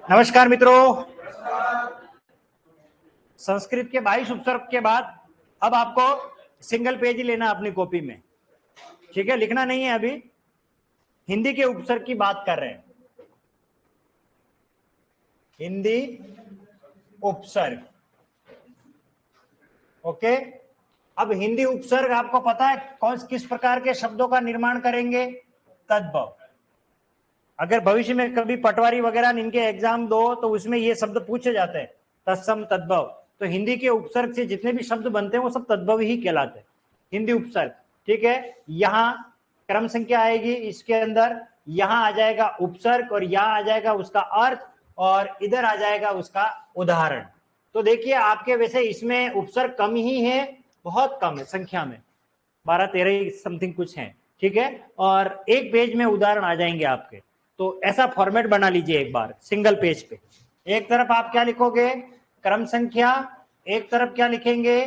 नमस्कार मित्रों, संस्कृत के 22 उपसर्ग के बाद अब आपको सिंगल पेज ही लेना अपनी कॉपी में, ठीक है? लिखना नहीं है। अभी हिंदी के उपसर्ग की बात कर रहे हैं, हिंदी उपसर्ग। ओके, अब हिंदी उपसर्ग आपको पता है कौन किस प्रकार के शब्दों का निर्माण करेंगे? तद्भव। अगर भविष्य में कभी पटवारी वगैरह इनके एग्जाम दो तो उसमें ये शब्द पूछे जाते हैं, तत्सम तद्भव। तो हिंदी के उपसर्ग से जितने भी शब्द बनते हैं वो सब तद्भव ही कहलाते हैं, हिंदी उपसर्ग, ठीक है? यहाँ क्रम संख्या आएगी, इसके अंदर यहाँ आ जाएगा उपसर्ग और यहाँ आ जाएगा उसका अर्थ और इधर आ जाएगा उसका उदाहरण। तो देखिए आपके वैसे इसमें उपसर्ग कम ही है, बहुत कम है संख्या में, 12-13 समथिंग कुछ है, ठीक है? और एक पेज में उदाहरण आ जाएंगे आपके। तो ऐसा फॉर्मेट बना लीजिए एक बार सिंगल पेज पे। एक तरफ आप क्या लिखोगे? क्रम संख्या, एक तरफ क्या लिखेंगे?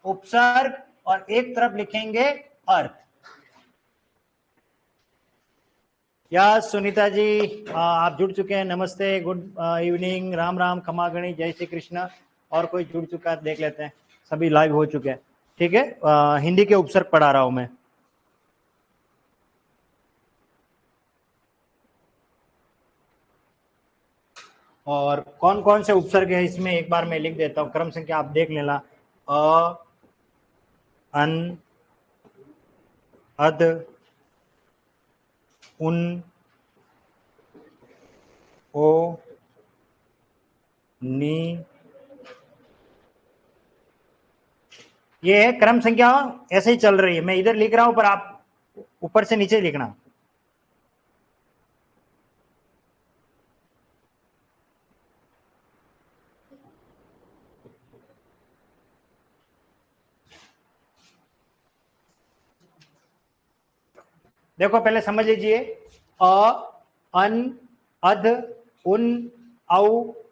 उपसर्ग, और एक तरफ लिखेंगे अर्थ। या सुनीता जी आप जुड़ चुके हैं, नमस्ते, गुड इवनिंग, राम राम, खमा गणी, जय श्री कृष्ण। और कोई जुड़ चुका है देख लेते हैं, सभी लाइव हो चुके हैं, ठीक है? हिंदी के उपसर्ग पढ़ा रहा हूं मैं। और कौन कौन से उपसर्ग है इसमें एक बार मैं लिख देता हूं, क्रम संख्या आप देख लेना। अ, अन, अद, उन, ओ, नी, ये है क्रम संख्या, ऐसे ही चल रही है। मैं इधर लिख रहा हूं पर आप ऊपर से नीचे लिखना। देखो पहले समझ लीजिए, अ, अन, अध, उन, औ,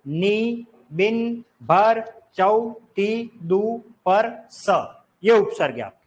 नी, बिन, भर, चौ, टी, दू, पर, स, ये उपसर्ग है।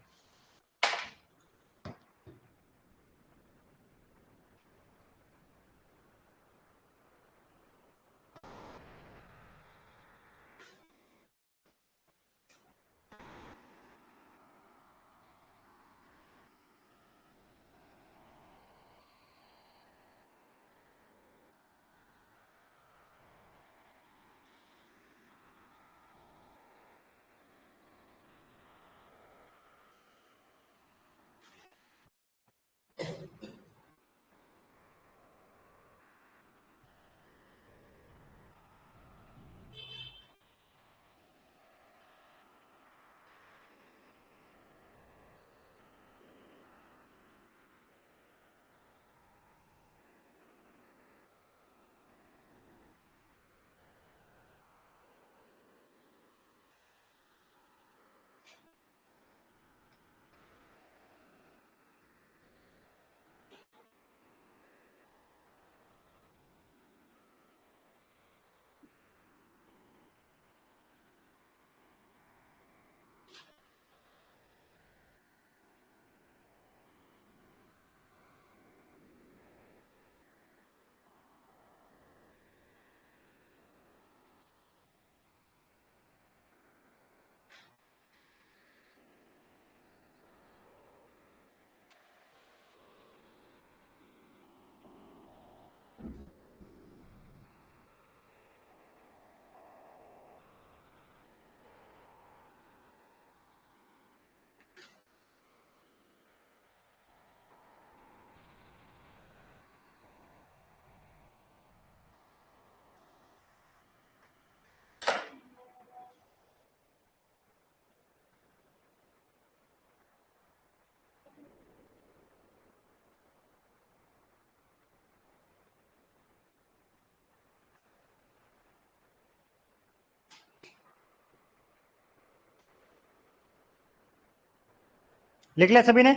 लिख लिया सभी ने?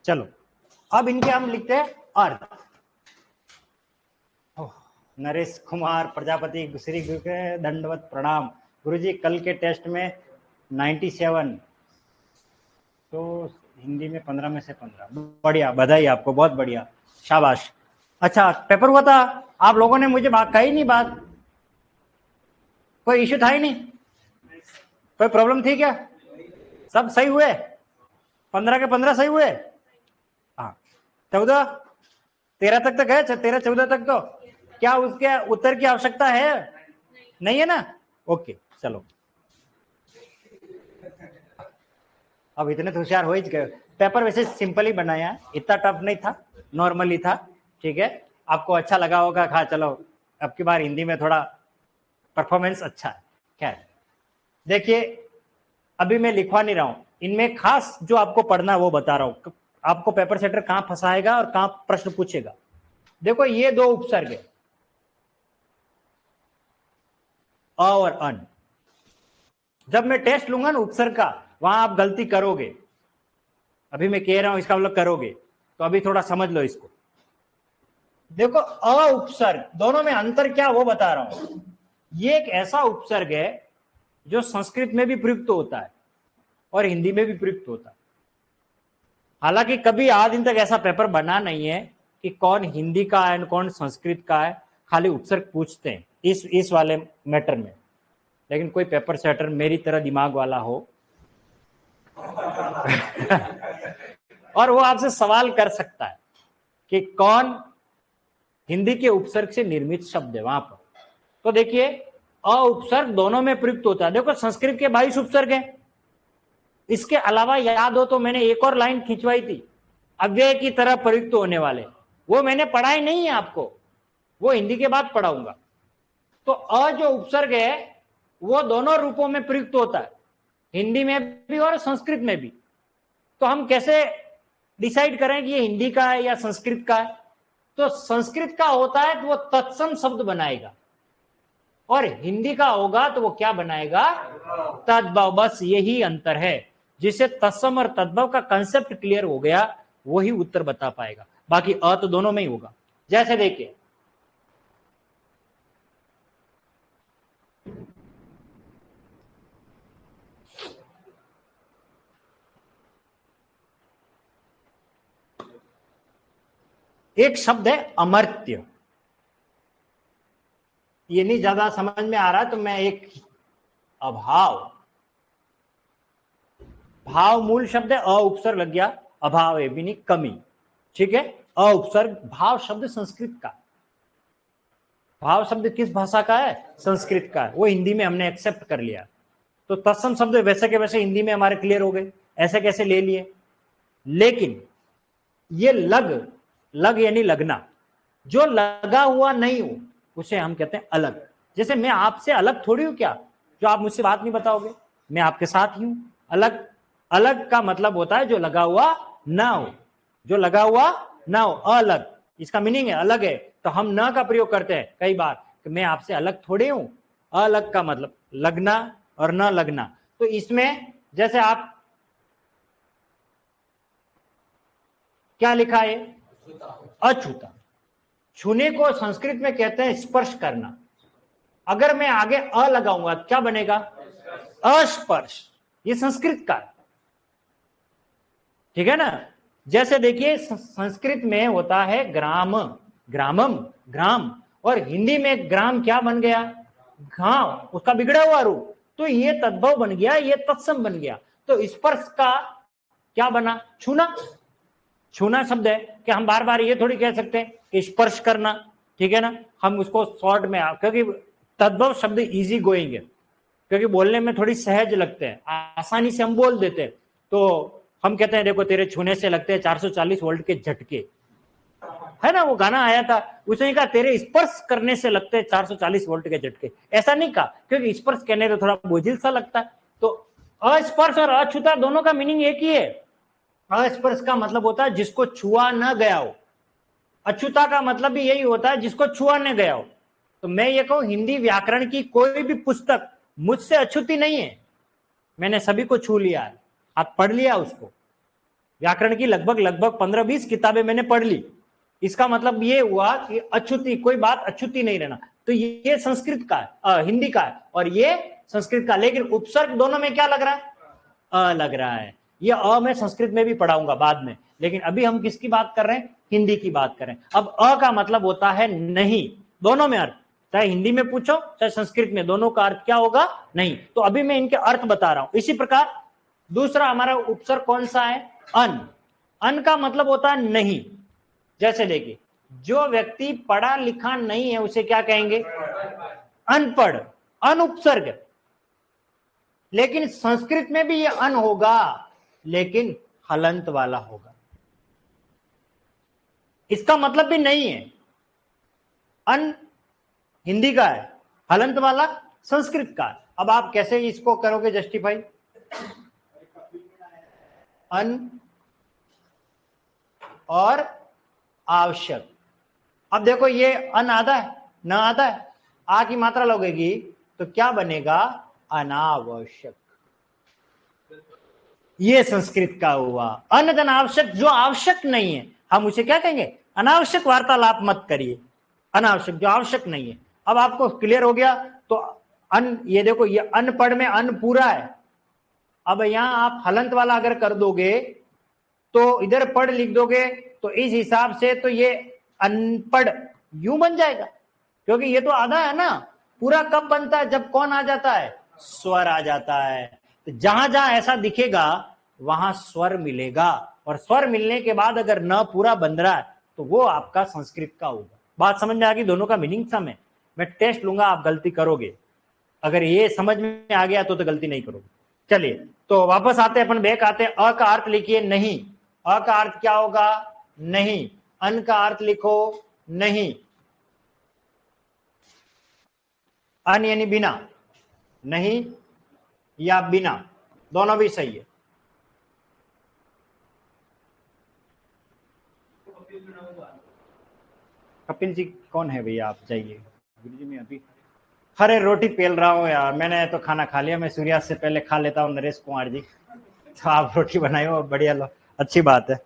चलो अब इनके हम लिखते हैं अर्थ। नरेश कुमार प्रजापति श्री गुरु के दंडवत प्रणाम। गुरुजी कल के टेस्ट में 97, तो हिंदी में 15 में से 15। बढ़िया, बधाई आपको, बहुत बढ़िया, शाबाश। अच्छा पेपर हुआ था, आप लोगों ने मुझे बात कही नहीं, बात कोई इश्यू था ही नहीं, कोई प्रॉब्लम थी क्या? सब सही हुए, 15 के 15 सही हुए। हाँ 14 13 तक तो गए, 13 14 तक तो क्या उसके उत्तर की आवश्यकता है? नहीं है ना? ओके चलो, अब इतने तो होशियार हो ही गए। पेपर वैसे सिंपल ही बनाया है, इतना टफ नहीं था, नॉर्मली था, ठीक है। आपको अच्छा लगा होगा, हाँ चलो अब की बार हिंदी में थोड़ा परफॉर्मेंस अच्छा है। खैर देखिए, अभी मैं लिखवा नहीं रहा हूं, इनमें खास जो आपको पढ़ना है वो बता रहा हूं, आपको पेपर सेटर कहां फंसाएगा और कहां प्रश्न पूछेगा। देखो ये दो उपसर्ग है, अ और अन। जब मैं टेस्ट लूंगा ना उपसर्ग का, वहां आप गलती करोगे, अभी मैं कह रहा हूं इसका मतलब करोगे, तो अभी थोड़ा समझ लो इसको। देखो अ उपसर्ग, दोनों में अंतर क्या वो बता रहा हूं। ये एक ऐसा उपसर्ग है जो संस्कृत में भी प्रयुक्त होता है और हिंदी में भी प्रयुक्त होता है। हालांकि कभी आज दिन तक ऐसा पेपर बना नहीं है कि कौन हिंदी का है कौन संस्कृत का है, खाली उपसर्ग पूछते हैं इस वाले मैटर में। लेकिन कोई पेपर सेटर मेरी तरह दिमाग वाला हो और वो आपसे सवाल कर सकता है कि कौन हिंदी के उपसर्ग से निर्मित शब्द है वहां पर। तो देखिए अ उपसर्ग दोनों में प्रयुक्त होता है। देखो संस्कृत के 22 उपसर्ग हैं, इसके अलावा याद हो तो मैंने एक और लाइन खिंचवाई थी, अव्यय की तरह प्रयुक्त होने वाले, वो मैंने पढ़ाई नहीं है आपको, वो हिंदी के बाद पढ़ाऊंगा। तो अ जो उपसर्ग है वो दोनों रूपों में प्रयुक्त होता है, हिंदी में भी और संस्कृत में भी। तो हम कैसे डिसाइड करें कि ये हिंदी का है या संस्कृत का है? तो संस्कृत का होता है तो वो तत्सम शब्द बनाएगा, और हिंदी का होगा तो वो क्या बनाएगा? तद्भव। बस यही अंतर है। जिसे तत्सम और तद्भव का कंसेप्ट क्लियर हो गया वही उत्तर बता पाएगा, बाकी अ तो दोनों में ही होगा। जैसे देखिए एक शब्द है अमर्त्य, ये नहीं ज्यादा समझ में आ रहा तो मैं एक अभाव, भाव मूल शब्द है, अ उपसर्ग लग गया, अभाव है भी कमी, ठीक है। अ उपसर्ग, भाव शब्द संस्कृत का, भाव शब्द किस भाषा का है? संस्कृत का है, वो हिंदी में हमने एक्सेप्ट कर लिया। तो तत्सम शब्द वैसे के वैसे हिंदी में हमारे क्लियर हो गए, ऐसे कैसे ले लिए। लेकिन ये लग यानी लगना, जो लगा हुआ नहीं हो उसे हम कहते हैं अलग। जैसे मैं आपसे अलग थोड़ी हूं क्या, जो आप मुझसे बात नहीं बताओगे, मैं आपके साथ ही हूं। अलग, अलग का मतलब होता है जो लगा हुआ ना हो, जो लगा हुआ ना हो, अलग, इसका मीनिंग है अलग है। तो हम ना का प्रयोग करते हैं कई बार कि मैं आपसे अलग थोड़े हूं। अलग का मतलब लगना और न लगना। तो इसमें जैसे आप क्या लिखा है? अछूता। छूने को संस्कृत में कहते हैं स्पर्श करना। अगर मैं आगे अ लगाऊंगा क्या बनेगा? अस्पर्श। ये संस्कृत का, ठीक है ना। जैसे देखिए संस्कृत में होता है ग्राम, ग्रामम, ग्राम, और हिंदी में ग्राम क्या बन गया? गांव, उसका बिगड़ा हुआ रूप। तो ये तद्भव बन गया, ये तत्सम बन गया। तो स्पर्श का क्या बना? छूना। छूना शब्द है कि हम बार बार ये थोड़ी कह सकते हैं कि स्पर्श करना, ठीक है ना। हम उसको शॉर्ट में, क्योंकि तद्भव शब्द इजी गोइंग है, क्योंकि बोलने में थोड़ी सहज लगते हैं, आसानी से हम बोल देते हैं। तो हम कहते हैं देखो तेरे छूने से लगते हैं 440 वोल्ट के झटके, है ना। वो गाना आया था, उसने कहा तेरे स्पर्श करने से लगते हैं 440 वोल्ट के झटके। ऐसा नहीं कहा, क्योंकि स्पर्श कहने तो थोड़ा बोझिल सा लगता है। तो अस्पर्श और अछूता दोनों का मीनिंग एक ही है। अस्पर्श का मतलब होता है जिसको छुआ न गया हो, अछूता का मतलब भी यही होता है जिसको छुआ न गया हो। तो मैं ये कहूं हिंदी व्याकरण की कोई भी पुस्तक मुझसे अछूती नहीं है, मैंने सभी को छू लिया है, आप पढ़ लिया उसको। व्याकरण की लगभग 15-20 किताबें मैंने पढ़ ली। इसका मतलब ये हुआ कि अछूती, कोई बात अछूती नहीं रहना। तो ये संस्कृत का है, हिंदी का है, और ये संस्कृत का, लेकिन उपसर्ग दोनों में क्या लग रहा है? अ लग रहा है। ये अ मैं संस्कृत में भी पढ़ाऊंगा बाद में, लेकिन अभी हम किसकी बात कर रहे हैं? हिंदी की बात कर रहे हैं। अब अ का मतलब होता है नहीं, दोनों में अर्थ, चाहे हिंदी में पूछो चाहे संस्कृत में, दोनों का अर्थ क्या होगा? नहीं। तो अभी मैं इनके अर्थ बता रहा हूं। इसी प्रकार दूसरा हमारा उपसर्ग कौन सा है? अन। अन का मतलब होता है नहीं। जैसे देखिए, जो व्यक्ति पढ़ा लिखा नहीं है उसे क्या कहेंगे? अनपढ़। अन उपसर्ग। लेकिन संस्कृत में भी ये अन होगा, लेकिन हलंत वाला होगा। इसका मतलब भी नहीं है। अन हिंदी का है, हलंत वाला संस्कृत का है। अब आप कैसे इसको करोगे जस्टिफाई? अन और आवश्यक। अब देखो, ये अन आधा है, न आधा है, आ की मात्रा लगेगी तो क्या बनेगा? अनावश्यक। ये संस्कृत का हुआ। अनधन आवश्यक, जो आवश्यक नहीं है हम उसे क्या कहेंगे? अनावश्यक वार्तालाप मत करिए। अनावश्यक, जो आवश्यक नहीं है। अब आपको क्लियर हो गया? तो अन, ये देखो, ये अनपढ़ में अन पूरा है। अब यहां आप हलंत वाला अगर कर दोगे तो इधर पढ़ लिख दोगे, तो इस हिसाब से तो ये अनपढ़ यूं बन जाएगा, क्योंकि ये तो आधा है ना। पूरा कब बनता है? जब कौन आ जाता है? स्वर आ जाता है। तो जहां जहां ऐसा दिखेगा वहां स्वर मिलेगा, और स्वर मिलने के बाद अगर न पूरा बन रहा है तो वो आपका संस्कृत का होगा। बात समझ में आ गई? दोनों का मीनिंग सम है। मैं टेस्ट लूंगा, आप गलती करोगे। अगर ये समझ में आ गया तो गलती नहीं करोगे। चलिए, तो वापस आते हैं, अपन बैक आते हैं। अ का अर्थ लिखिए नहीं। अ का अर्थ क्या होगा? नहीं। अन का अर्थ लिखो नहीं। अन यानी बिना, नहीं या बिना, दोनों भी सही है। कपिल जी कौन है भैया? आप जाइए। गुरु जी मैं अभी, अरे रोटी पेल रहा हूँ यार, मैंने तो खाना खा लिया। मैं सूर्यास्त से पहले खा लेता हूँ, नरेश कुमार जी। तो आप रोटी बनाए हो, बढ़िया लो, अच्छी बात है,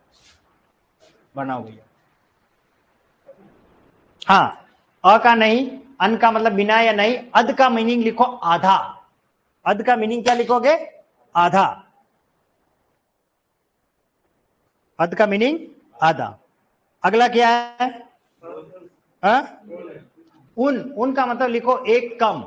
बनाओ भैया। हाँ, अ का नहीं, अन का मतलब बिना या नहीं। अध का मीनिंग लिखो आधा। अध का मीनिंग क्या लिखोगे? आधा। अध का मीनिंग आधा। अगला क्या है? हा? उन का मतलब लिखो एक कम।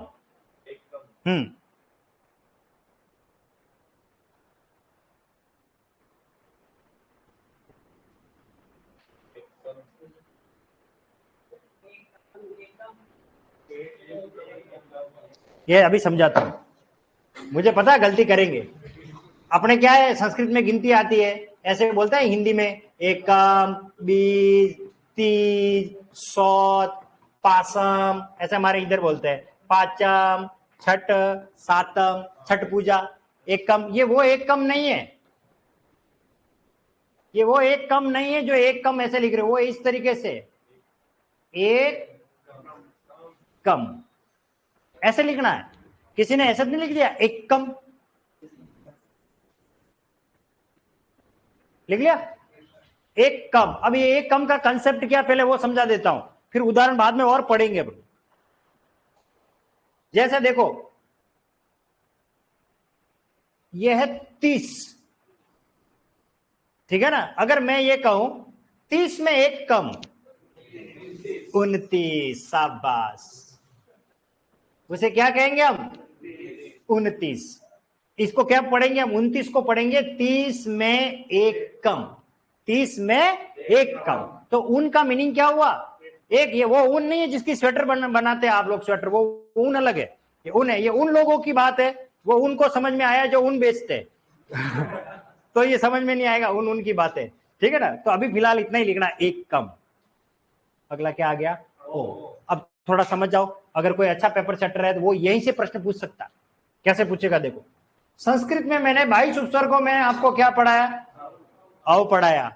ये अभी समझाता हूं। मुझे पता है गलती करेंगे। अपने क्या है, संस्कृत में गिनती आती है, ऐसे बोलते हैं हिंदी में, एकम, बीज, तीज, सौत, पासम, ऐसे हमारे इधर बोलते हैं। पाचम, छठ, सातम, छठ पूजा, एकम। ये वो एक कम नहीं है। ये वो एक कम नहीं है जो एक कम ऐसे लिख रहे हो, वो इस तरीके से एक कम ऐसे लिखना है। किसी ने ऐसा नहीं लिख दिया एक कम, लिख लिया एक कम। अब ये एक कम का कंसेप्ट क्या, पहले वो समझा देता हूं, फिर उदाहरण बाद में और पढ़ेंगे। जैसे देखो, यह है 30, ठीक है ना? अगर मैं ये कहूं 30 में एक कम, 29, शाबाश। उसे क्या कहेंगे हम? 29। इसको क्या पढ़ेंगे हम? 29 को पढ़ेंगे 30 में एक कम। 30 में एक कम। तो ऊन का मीनिंग क्या हुआ? एक। ये वो ऊन नहीं है जिसकी स्वेटर बनाते हैं आप लोग, स्वेटर, वो ऊन अलग है। ये ऊन है, ये उन लोगों की बात है। वो उनको समझ में आया जो ऊन बेचते तो ये समझ में नहीं आएगा, उन की बातें, ठीक है ना? तो अभी फिलहाल इतना ही लिखना, एक कम। अगला क्या आ गया? ओ। अब थोड़ा समझ जाओ, अगर कोई अच्छा पेपर सेटर है तो वो यहीं से प्रश्न पूछ सकता है। कैसे पूछेगा? देखो, संस्कृत में मैंने 22 उपसर्गों में आपको क्या पढ़ाया? अव पढ़ाया।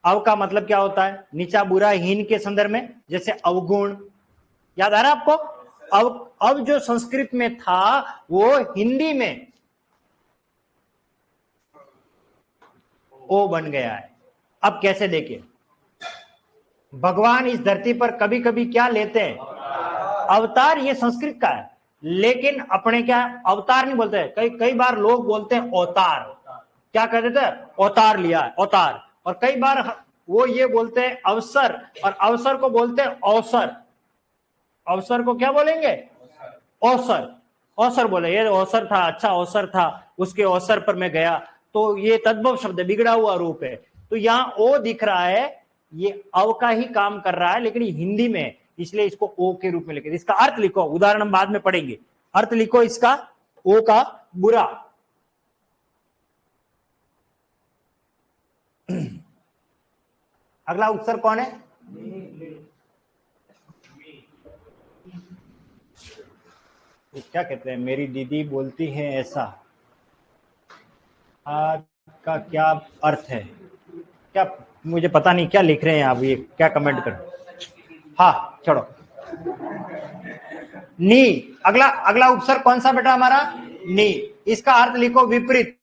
अव का मतलब क्या होता है? नीचा, बुरा, हीन के संदर्भ में, जैसे अवगुण। याद आ रहा है आपको? अब जो संस्कृत में था वो हिंदी में ओ बन गया है। अब कैसे देखिए, भगवान इस धरती पर कभी कभी क्या लेते हैं, अवतार। ये संस्कृत का है, लेकिन अपने क्या अवतार नहीं बोलते हैं। कई कई बार लोग बोलते हैं अवतार, क्या कह देते हैं, अवतार लिया है, अवतार। और कई बार वो ये बोलते हैं अवसर, और अवसर को बोलते हैं अवसर। अवसर को क्या बोलेंगे, अवसर। अवसर बोले, ये अवसर था, अच्छा अवसर था, उसके अवसर पर मैं गया। तो ये तद्भव शब्द, बिगड़ा हुआ रूप है। तो यहाँ ओ दिख रहा है, ये अव का ही काम कर रहा है, लेकिन ये हिंदी में है, इसलिए इसको ओ के रूप में लिखे। इसका अर्थ लिखो, उदाहरण हम बाद में पढ़ेंगे। अर्थ लिखो इसका, ओ का बुरा। अगला उपसर्ग कौन है, क्या कहते हैं, मेरी दीदी बोलती है ऐसा, आज का क्या अर्थ है, क्या मुझे पता नहीं क्या लिख रहे हैं आप, ये क्या कमेंट कर। हाँ छोड़ो, नी। अगला अगला उपसर्ग कौन सा बेटा हमारा, नी। इसका अर्थ लिखो विपरीत।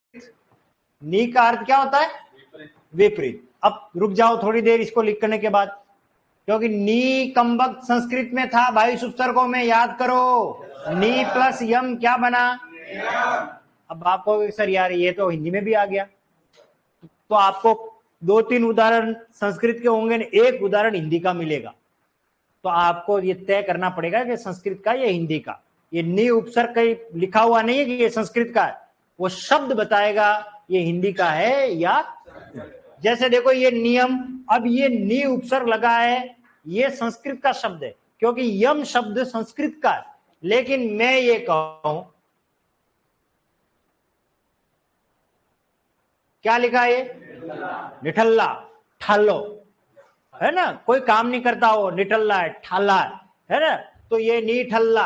नी का अर्थ क्या होता है, विपरीत। अब रुक जाओ थोड़ी देर इसको लिखने के बाद, क्योंकि नी कम्बक संस्कृत में था 22 उपसर्गों में, याद करो। नी प्लस यम क्या बना, अब आपको सर यार ये तो हिंदी में भी आ गया, तो आपको 2-3 उदाहरण संस्कृत के होंगे, एक उदाहरण हिंदी का मिलेगा। तो आपको ये तय करना पड़ेगा कि संस्कृत का या हिंदी का। ये नी उपसर्ग कहीं लिखा हुआ नहीं है कि ये संस्कृत का है, वो शब्द बताएगा ये हिंदी का है या। जैसे देखो ये नियम, अब ये नी उपसर्ग लगा है, ये संस्कृत का शब्द है, क्योंकि यम शब्द संस्कृत का है। लेकिन मैं ये कहूं, क्या लिखा है, निठल्ला, ठालो, है ना, कोई काम नहीं करता हो, निठल्ला है, ठाला है ना। तो ये नी ठल्ला,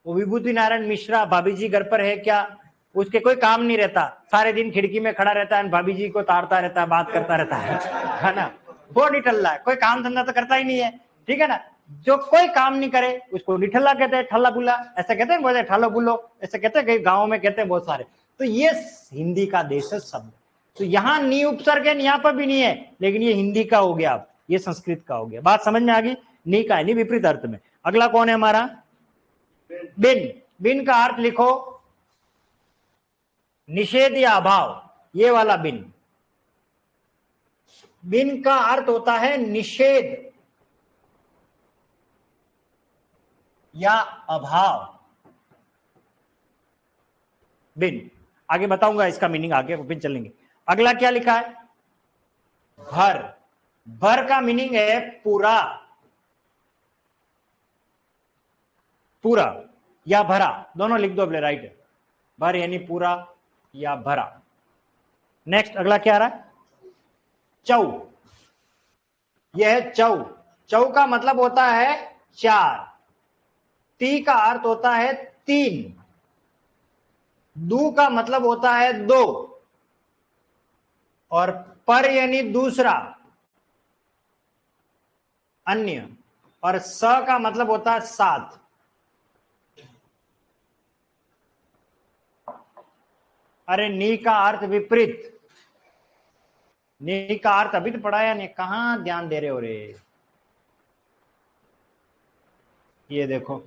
वो विभूति नारायण मिश्रा भाभी जी घर पर है क्या, उसके कोई काम नहीं रहता, सारे दिन खिड़की में खड़ा रहता है, भाभी जी को ताड़ता रहता है, बात करता रहता है ना, वो निठल्ला है, कोई काम धंधा तो करता ही नहीं है, ठीक है ना। जो कोई काम नहीं करे उसको निठल्ला कहते हैं, ठल्ला बुल्ला ऐसा कहते हैं, बोलते ठल्ला बुल्लो ऐसा कहते हैं, कई गाँव में कहते हैं बहुत सारे। तो ये हिंदी का देश है शब्द। तो यहाँ नी उपसर्ग है, यहाँ पर भी नहीं है, लेकिन ये हिंदी का हो गया, अब ये संस्कृत का हो गया। बात समझ में आ गई, नी का है, नी विपरीत अर्थ में। अगला कौन है हमारा, बिन। बिन का अर्थ लिखो निषेध या अभाव, ये वाला बिन। बिन का अर्थ होता है निषेध या अभाव, बिन। आगे बताऊंगा इसका मीनिंग, आगे बिन चलेंगे। अगला क्या लिखा है, भर। भर का मीनिंग है पूरा, पूरा या भरा, दोनों लिख दो, राइट है। भर यानी पूरा या भरा। नेक्स्ट अगला क्या आ रहा है, चौ। यह है चौ। चौ का मतलब होता है चार। ती का अर्थ होता है तीन। दू का मतलब होता है दो, और पर यानी दूसरा, अन्य, और स का मतलब होता है साथ। अरे नी का अर्थ विपरीत, नी का अर्थ अभी तो पढ़ाया नहीं, कहां ध्यान दे रहे हो रे। ये देखो,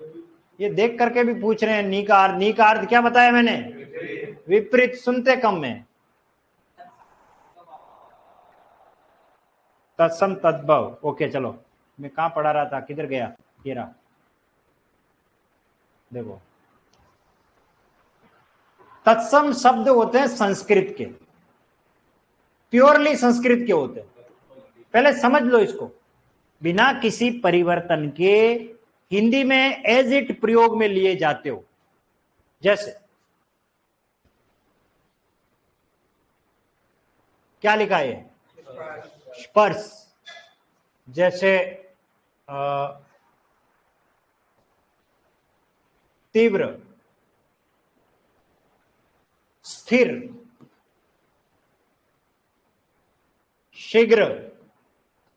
ये देख करके भी पूछ रहे हैं नी का अर्थ। नी का अर्थ क्या बताया मैंने, विपरीत, सुनते कम में। तत्सम तद्भव, ओके चलो, मैं कहां पढ़ा रहा था, किधर गया, ये रहा, देखो। तत्सम शब्द होते हैं संस्कृत के, प्योरली संस्कृत के होते हैं। पहले समझ लो इसको, बिना किसी परिवर्तन के हिंदी में एज इट प्रयोग में लिए जाते हो। जैसे क्या लिखा है, स्पर्श। जैसे तीव्र, स्थिर, शीघ्र,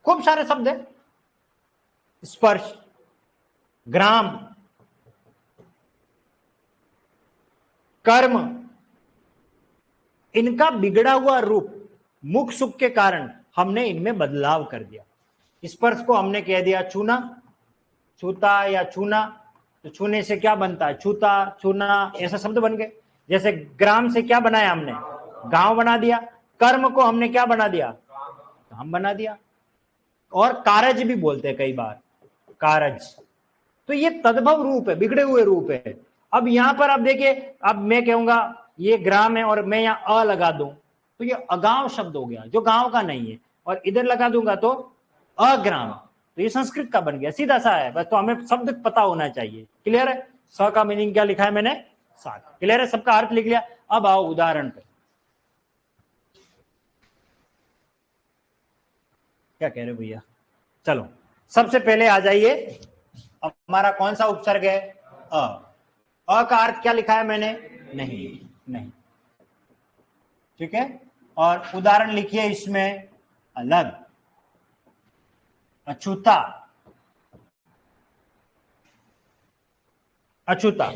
खूब सारे शब्द है। स्पर्श, ग्राम, कर्म, इनका बिगड़ा हुआ रूप, मुख सुख के कारण हमने इनमें बदलाव कर दिया। स्पर्श को हमने कह दिया छूना, छूता या छूना, तो छूने से क्या बनता है, छूता, छूना, ऐसा शब्द बन गए। जैसे ग्राम से क्या बनाया हमने, गांव बना दिया। कर्म को हमने क्या बना दिया, काम बना दिया। और कारज भी बोलते हैं कई बार, कारज। तो ये तद्भव रूप है, बिगड़े हुए रूप है। अब यहां पर आप देखिए, अब मैं कहूंगा ये ग्राम है और मैं यहां अ लगा दूं तो ये अगांव शब्द हो गया, जो गांव का नहीं है। और इधर लगा दूंगा तो अग्राम, तो ये संस्कृत का बन गया, सीधा सा है। बस तो हमें शब्द पता होना चाहिए। क्लियर है? स का मीनिंग क्या लिखा है मैंने, साग। क्लियर है? सबका अर्थ लिख लिया। अब आओ उदाहरण पे, क्या कह रहे भैया। चलो सबसे पहले आ जाइए, अब हमारा कौन सा उपसर्ग है, अ। अ का अर्थ क्या लिखा है मैंने, नहीं, नहीं। ठीक है? और उदाहरण लिखिए इसमें, अलग, अछूता, अछूता,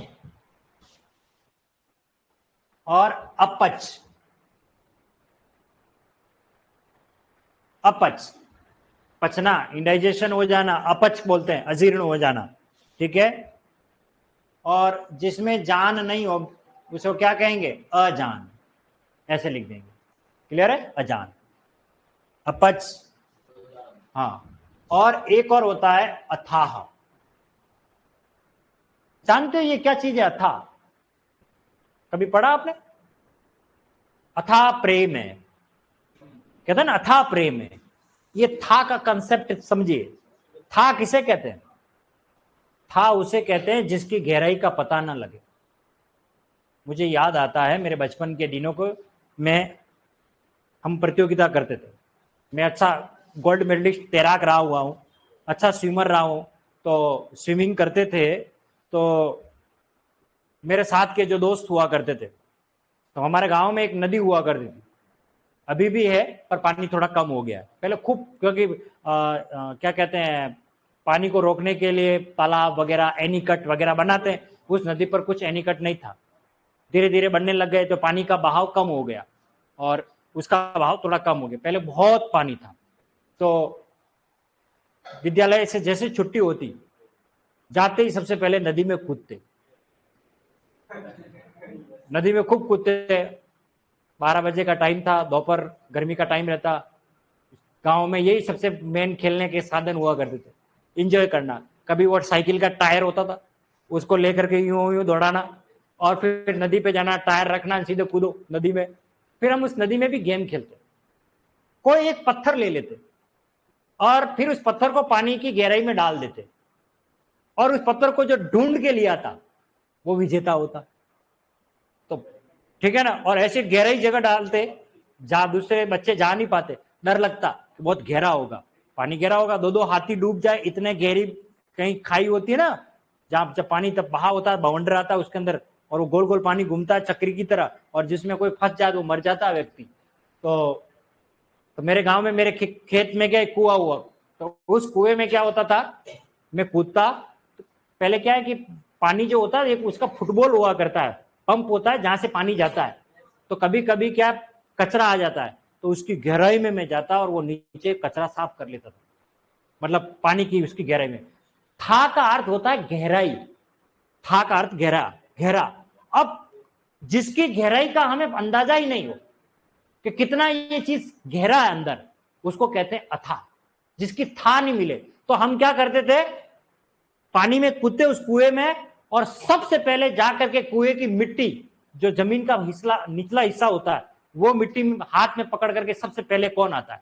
और अपच, अपच, पचना, इंडाइजेशन हो जाना, अपच बोलते हैं, अजीर्ण हो जाना। ठीक है? और जिसमें जान नहीं हो उसको क्या कहेंगे, अजान, ऐसे लिख देंगे। क्लियर है? अजान, अपच। हाँ, और एक और होता है अथाह। जानते हो ये क्या चीज है अथाह, कभी पढ़ा आपने? अथाह प्रेम है, कहते हैं ना अथाह प्रेम है। ये था का कंसेप्ट समझिए। था किसे कहते हैं, था उसे कहते हैं जिसकी गहराई का पता ना लगे। मुझे याद आता है मेरे बचपन के दिनों को, हम प्रतियोगिता करते थे। मैं अच्छा गोल्ड मेडलिस्ट तैराक रहा हुआ हूँ, अच्छा स्विमर रहा हूँ। तो स्विमिंग करते थे तो मेरे साथ के जो दोस्त हुआ करते थे, तो हमारे गांव में एक नदी हुआ करती थी, अभी भी है पर पानी थोड़ा कम हो गया है। पहले खूब, क्योंकि क्या कहते हैं, पानी को रोकने के लिए तालाब वगैरह, एनीकट वगैरह बनाते हैं। उस नदी पर कुछ एनीकट नहीं था, धीरे धीरे बनने लग गए तो पानी का बहाव कम हो गया और उसका बहाव थोड़ा कम हो गया। पहले बहुत पानी था। तो विद्यालय से जैसे छुट्टी होती, जाते ही सबसे पहले नदी में कूदते, नदी में खूब कूदते। 12 बजे का टाइम था, दोपहर गर्मी का टाइम रहता। गांव में यही सबसे मेन खेलने के साधन हुआ करते थे, इंजॉय करना। कभी वो साइकिल का टायर होता था, उसको लेकर के यूं यूं दौड़ाना और फिर नदी पे जाना, टायर रखना, सीधे कूदो नदी में। फिर हम उस नदी में भी गेम खेलते। कोई एक पत्थर ले लेते और फिर उस पत्थर को पानी की गहराई में डाल देते और उस पत्थर को जो ढूंढ के लिया था वो विजेता होता। तो ठीक है ना? और ऐसी गहराई जगह डालते जहां दूसरे बच्चे जा नहीं पाते, डर लगता कि बहुत गहरा होगा, पानी गहरा होगा, दो दो हाथी डूब जाए, इतने गहरी कहीं खाई होती है ना, जहां जब पानी तब बहा होता है, बवंडर आता है उसके अंदर और वो गोल गोल पानी घूमता है चक्री की तरह, और जिसमें कोई फंस जाए तो मर जाता है व्यक्ति। तो मेरे गांव में मेरे खेत में क्या कुआं हुआ, तो उस कुएं में क्या होता था, मैं कूदता। तो पहले क्या है कि पानी जो होता है एक उसका फुटबॉल हुआ करता है, पंप होता है जहां से पानी जाता है। तो कभी कभी क्या कचरा आ जाता है, तो उसकी गहराई में मैं जाता और वो नीचे कचरा साफ कर लेता था, मतलब पानी की उसकी गहराई में। था का अर्थ होता है गहराई, था का अर्थ गहरा, गहरा। अब जिसकी गहराई का हमें अंदाजा ही नहीं हो कि कितना ये चीज गहरा है अंदर, उसको कहते हैं अथा। जिसकी था नहीं मिले तो हम क्या करते थे, पानी में कूदते उस कुएं में, और सबसे पहले जाकर के कुएं की मिट्टी, जो जमीन का निचला हिस्सा होता है, वो मिट्टी हाथ में पकड़ करके सबसे पहले कौन आता है।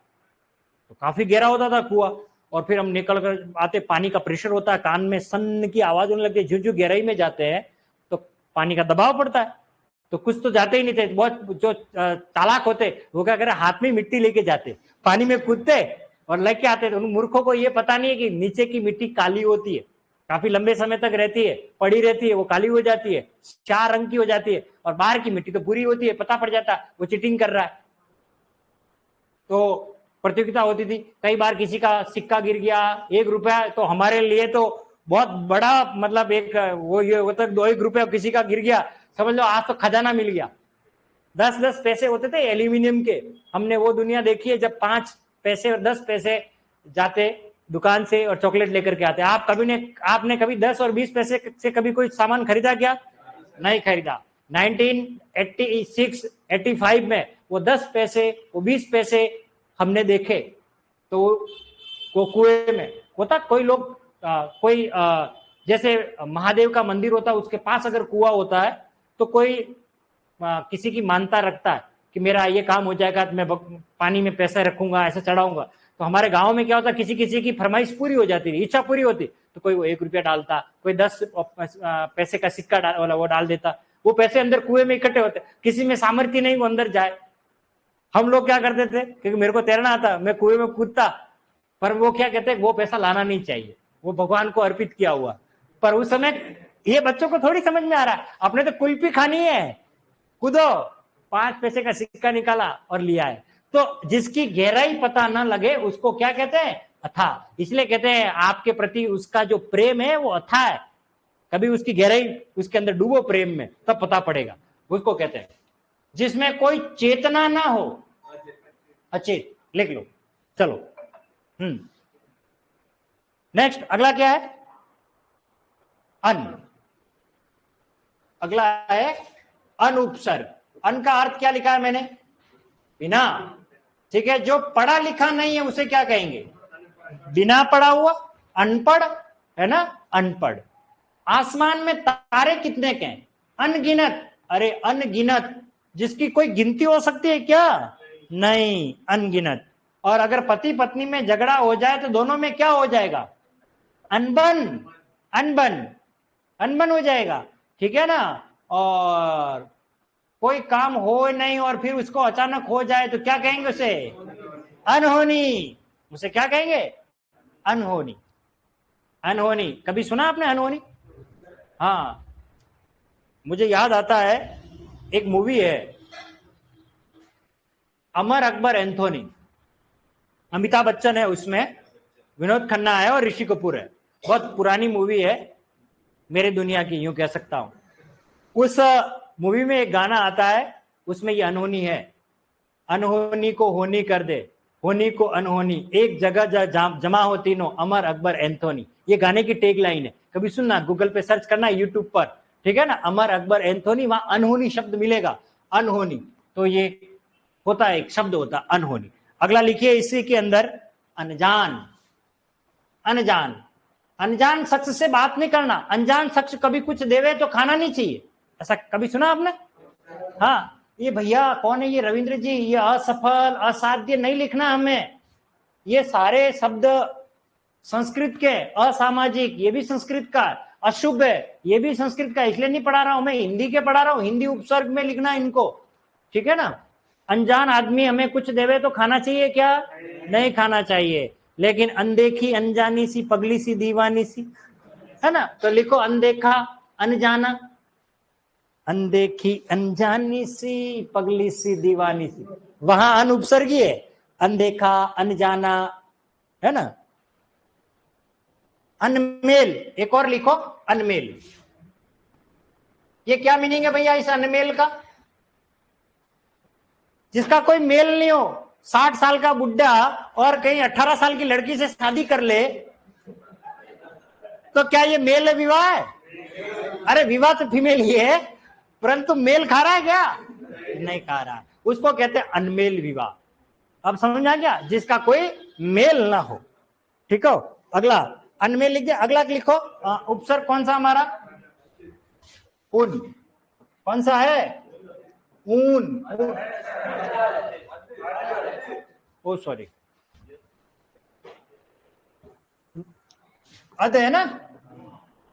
तो काफी गहरा होता था कुआं, और फिर हम निकल कर आते, पानी का प्रेशर होता है, कान में सन्न की आवाज होने लगती है। जो जो गहराई में जाते हैं तो पानी का दबाव पड़ता है, तो कुछ तो जाते ही नहीं थे। बहुत जो चालाक होते वो क्या करे, हाथ में मिट्टी लेके जाते, पानी में कूदते और लेके आते थे। उन मूर्खों को ये पता नहीं है कि नीचे की मिट्टी काली होती है, काफी लंबे समय तक रहती है, पड़ी रहती है, वो काली हो जाती है, 4 रंग की हो जाती है, और बाहर की मिट्टी तो बुरी होती है, पता पड़ जाता वो चीटिंग कर रहा है। तो प्रतियोगिता होती थी, कई बार किसी का सिक्का गिर गया 1 रुपया, तो हमारे लिए तो बहुत बड़ा, मतलब एक वो ये होता है 2 1 रुपया किसी का गिर गया, समझ लो आज तो खजाना मिल गया। 10-10 पैसे होते थे एल्यूमिनियम के, हमने वो दुनिया देखी है जब 5 पैसे और 10 पैसे जाते दुकान से और चॉकलेट लेकर के आते। आपने कभी 10 और 20 पैसे से कभी कोई सामान खरीदा क्या? नहीं खरीदा। 1986 85 में वो 10 पैसे वो 20 पैसे हमने देखे, तो वो कुएं में होता। कोई लोग जैसे महादेव का मंदिर होता है उसके पास अगर कुआं होता है तो कोई किसी की मानता रखता है कि मेरा ये काम हो जाएगा तो मैं पानी में पैसा रखूंगा, ऐसा चढ़ाऊंगा। तो हमारे गांव में क्या होता, किसी किसी की फरमाइश पूरी हो जाती थी, इच्छा पूरी होती, तो कोई वो 1 रुपया डालता, कोई 10 पैसे का सिक्का वो डाल देता। वो पैसे अंदर कुएं में इकट्ठे होते, किसी में सामर्थ्य नहीं वो अंदर जाए। हम लोग क्या करते थे, क्योंकि मेरे को तैरना आता, मैं कुएं में कूदता, पर वो क्या कहते, वो पैसा लाना नहीं चाहिए, वो भगवान को अर्पित किया हुआ। पर उस समय ये बच्चों को थोड़ी समझ में आ रहा है, अपने तो कुल्फी खानी है, कूदो, 5 पैसे का सिक्का निकाला और लिया है। तो जिसकी गहराई पता ना लगे उसको क्या कहते हैं, अथा। इसलिए कहते हैं आपके प्रति उसका जो प्रेम है वो अथा है, कभी उसकी गहराई उसके अंदर डूबो प्रेम में, तब पता पड़ेगा। उसको कहते हैं जिसमें कोई चेतना ना हो, अचेत, लिख लो। चलो नेक्स्ट, अगला क्या है, अन। अगला है अनुपसर्ग। अन का अर्थ क्या लिखा है मैंने, बिना। ठीक है, जो पढ़ा लिखा नहीं है उसे क्या कहेंगे, बिना पढ़ा हुआ, अनपढ़, है ना, अनपढ़। आसमान में तारे कितने के हैं, अनगिनत। अरे अनगिनत, जिसकी कोई गिनती हो सकती है क्या, नहीं, अनगिनत। और अगर पति पत्नी में झगड़ा हो जाए तो दोनों में क्या हो जाएगा, अनबन, अनबन, अनबन हो जाएगा। ठीक है ना। और कोई काम हो नहीं और फिर उसको अचानक हो जाए तो क्या कहेंगे उसे, अनहोनी। उसे क्या कहेंगे, अनहोनी। अनहोनी, कभी सुना आपने अनहोनी? हाँ, मुझे याद आता है एक मूवी है, अमर अकबर एंथोनी, अमिताभ बच्चन है उसमें, विनोद खन्ना है और ऋषि कपूर है। बहुत पुरानी मूवी है, मेरे दुनिया की, यूं कह सकता हूं। उस मूवी में एक गाना आता है, उसमें ये अनहोनी है, अनहोनी को होनी कर दे, होनी को अनहोनी, एक जगह जमा हो तीनों, अमर अकबर एंथोनी। ये गाने की टेग लाइन है, कभी सुनना, गूगल पे सर्च करना, यूट्यूब पर, ठीक है ना, अमर अकबर एंथोनी, वहां अनहोनी शब्द मिलेगा, अनहोनी। तो ये होता है, एक शब्द होता है अनहोनी। अगला लिखिए इसी के अंदर, अनजान। अनजान, अनजान शख्स से बात नहीं करना। अनजान शख्स कभी कुछ देवे तो खाना नहीं चाहिए, ऐसा कभी सुना आपने? हाँ, ये भैया कौन है, ये रविंद्र जी, ये असफल, असाध्य नहीं लिखना हमें। ये सारे शब्द संस्कृत के, असामाजिक ये भी संस्कृत का, अशुभ है ये भी संस्कृत का, इसलिए नहीं पढ़ा रहा हूं मैं, हिंदी के पढ़ा रहा हूं, हिंदी उपसर्ग में लिखना इनको, ठीक है ना। अनजान आदमी हमें कुछ देवे तो खाना चाहिए क्या, नहीं खाना चाहिए। लेकिन अनदेखी अनजानी सी पगली सी दीवानी सी, है ना, तो लिखो अनदेखा अनजाना, अनदेखी अनजानी सी पगली सी दीवानी सी, वहां अन उपसर्गी है, अनदेखा अनजाना, है ना। अनमेल, एक और लिखो, अनमेल। ये क्या मीनिंग है भैया इस अनमेल का, जिसका कोई मेल नहीं हो, 60 साल का बुड्ढा और कहीं 18 साल की लड़की से शादी कर ले, तो क्या ये मेल है, विवाह है? अरे विवाह तो फीमेल ही है, परंतु मेल खा रहा है क्या, नहीं खा रहा, उसको कहते हैं अनमेल विवाह। अब समझ आ गया, जिसका कोई मेल ना हो, ठीक हो। अगला अनमेल लिख दिया, अगला लिखो उपसर्ग कौन सा हमारा, उन। कौन सा है, ऊन, ओ सॉरी, अध है ना,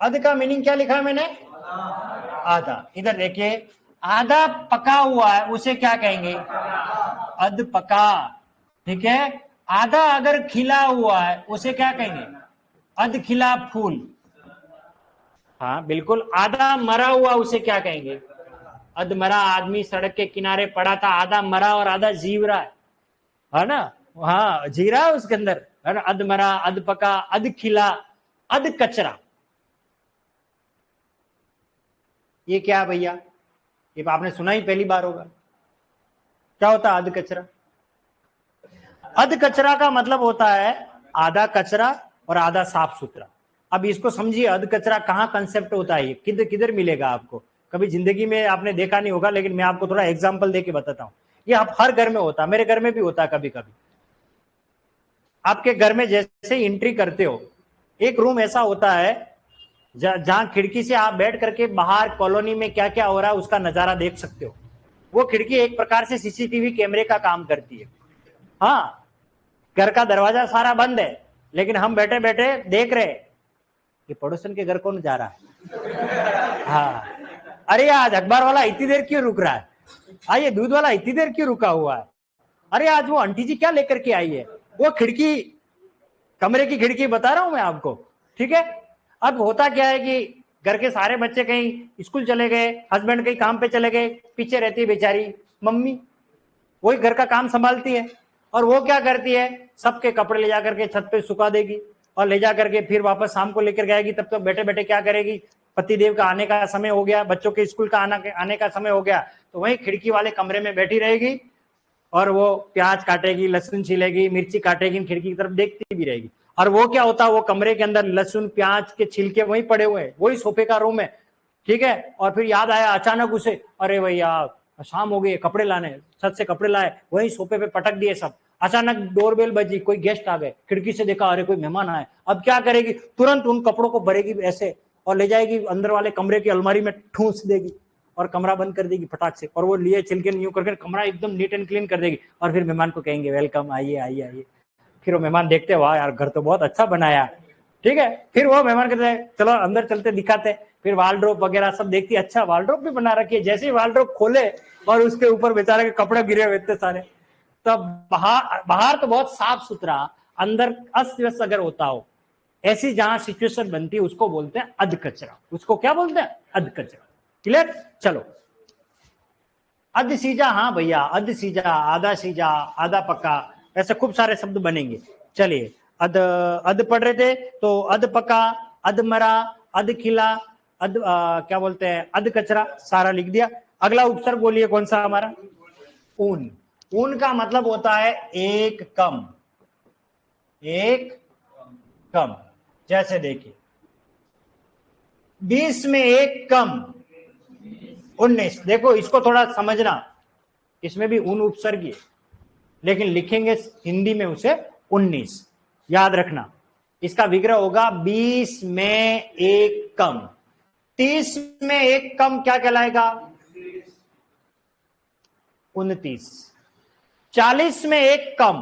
अध का मीनिंग क्या लिखा है मैंने, आधा। इधर देखिए, आधा पका हुआ है उसे क्या कहेंगे, अध पका, ठीक है। आधा अगर खिला हुआ है उसे क्या कहेंगे, अध खिला फूल। हाँ बिल्कुल, आधा मरा हुआ उसे क्या कहेंगे, अधमरा। आदमी सड़क के किनारे पड़ा था, आधा मरा और आधा जीव रहा है ना, हाँ जी रहा है उसके अंदर, है ना। अधमरा, अध पका, अध खिला, अध कचरा। ये क्या भैया, ये आपने सुना ही पहली बार होगा। क्या होता है अध कचरा? अध कचरा का मतलब होता है आधा कचरा और आधा साफ सुथरा। अब इसको समझिए, अध कचरा कहाँ कंसेप्ट होता है, किधर किधर मिलेगा आपको? कभी जिंदगी में आपने देखा नहीं होगा, लेकिन मैं आपको थोड़ा एग्जांपल देके बताता हूँ। ये आप हर घर में होता है, मेरे घर में भी होता है कभी कभी। आपके घर में जैसे एंट्री करते हो, एक रूम ऐसा होता है जहां खिड़की से आप बैठ करके बाहर कॉलोनी में क्या क्या हो रहा है उसका नजारा देख सकते हो। वो खिड़की एक प्रकार से सीसीटीवी कैमरे का काम करती है। हाँ, घर का दरवाजा सारा बंद है, लेकिन हम बैठे बैठे देख रहे कि पड़ोसन के घर कौन जा रहा है। हाँ, अरे आज अखबार वाला इतनी देर क्यों रुक रहा है, आइए दूध वाला इतनी देर क्यों रुका हुआ है, अरे आज वो आंटी जी क्या लेकर के आई है। वो खिड़की, कमरे की खिड़की बता रहा हूं मैं आपको, ठीक है। अब होता क्या है कि घर के सारे बच्चे कहीं स्कूल चले गए, हस्बैंड कहीं काम पे चले गए, पीछे रहती है बेचारी मम्मी, वही घर का काम संभालती है। और वो क्या करती है, सबके कपड़े ले जाकर के छत पे सुखा देगी और ले जा करके फिर वापस शाम को लेकर जाएगी। तब तक बैठे बैठे क्या करेगी, पतिदेव का आने का समय हो गया, बच्चों के स्कूल का आने का समय हो गया, तो वही खिड़की वाले कमरे में बैठी रहेगी और वो प्याज काटेगी, लहसुन छीलेगी, मिर्ची काटेगी, खिड़की की तरफ देखती भी रहेगी। और वो क्या होता है, वो कमरे के अंदर लहसुन प्याज के छिलके वहीं पड़े हुए हैं, वही सोफे का रूम है, ठीक है। और फिर याद आया अचानक उसे, अरे भैया शाम हो गई, कपड़े लाने, छत से कपड़े लाए, वही सोफे पे पटक दिए सब। अचानक डोरबेल बजी, कोई गेस्ट आ गए, खिड़की से देखा अरे कोई मेहमान आए। अब क्या करेगी, तुरंत उन कपड़ों को भरेगी ऐसे और ले जाएगी अंदर वाले कमरे की अलमारी में ठूस देगी और कमरा बंद कर देगी फटाक से। और वो लिए छिलके यूं करके कमरा एकदम नीट एंड क्लीन कर देगी। और फिर मेहमान को कहेंगे वेलकम, आइए आइए आइए। फिर वो मेहमान देखते, वाह यार घर तो बहुत अच्छा बनाया, ठीक है। फिर वो मेहमान कहते हैं चलो अंदर चलते, दिखाते। फिर वार्डरोब वगैरह सब देखती, अच्छा वार्डरोब भी बना रखी है। जैसे ही वार्डरोब खोले और उसके ऊपर बेचारे के कपड़े गिरे हुए इतने सारे, तब बाहर तो बहुत साफ सुथरा, अंदर अस्त व्यस्त अगर होता हो, ऐसी जहां सिचुएशन बनती है उसको बोलते हैं अध कचरा। उसको क्या बोलते हैं, अध कचरा। क्लियर? चलो, अध सीजा, हाँ भैया अध सीजा, आधा सीजा, आधा पक्का, ऐसे खूब सारे शब्द बनेंगे। चलिए, अध अध पढ़ रहे थे तो अध पका, अध मरा, अध खिला, अध क्या बोलते हैं, अध कचरा, सारा लिख दिया। अगला उपसर्ग बोलिए कौन सा हमारा, ऊन। ऊन का मतलब होता है एक कम, एक कम। जैसे देखिए 20 में एक कम 19। देखो इसको थोड़ा समझना, इसमें भी ऊन उपसर्ग है, लेकिन लिखेंगे हिंदी में उसे 19। याद रखना, इसका विग्रह होगा 20 में एक कम। 30 में एक कम क्या कहलाएगा, 29। 40 में एक कम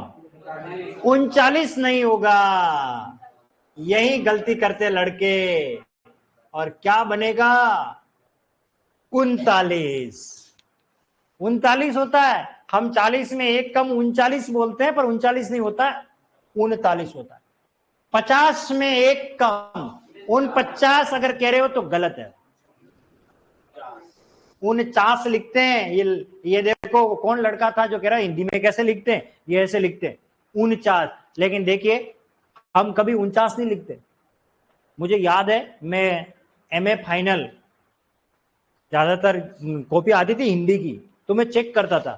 39 नहीं होगा। यही गलती करते लड़के, और क्या बनेगा, 39। 39 होता है। हम 40 में एक कम 39 बोलते हैं, पर 39 नहीं होता, 39 होता है। 50 में एक कम 49 अगर कह रहे हो तो गलत है, 49 लिखते हैं। ये देखो कौन लड़का था जो कह रहा है हिंदी में कैसे लिखते हैं, ये ऐसे लिखते हैं 49। लेकिन देखिए हम कभी 49 नहीं लिखते। मुझे याद है मैं एमए फाइनल, ज्यादातर कॉपी आती थी हिंदी की, तो मैं चेक करता था,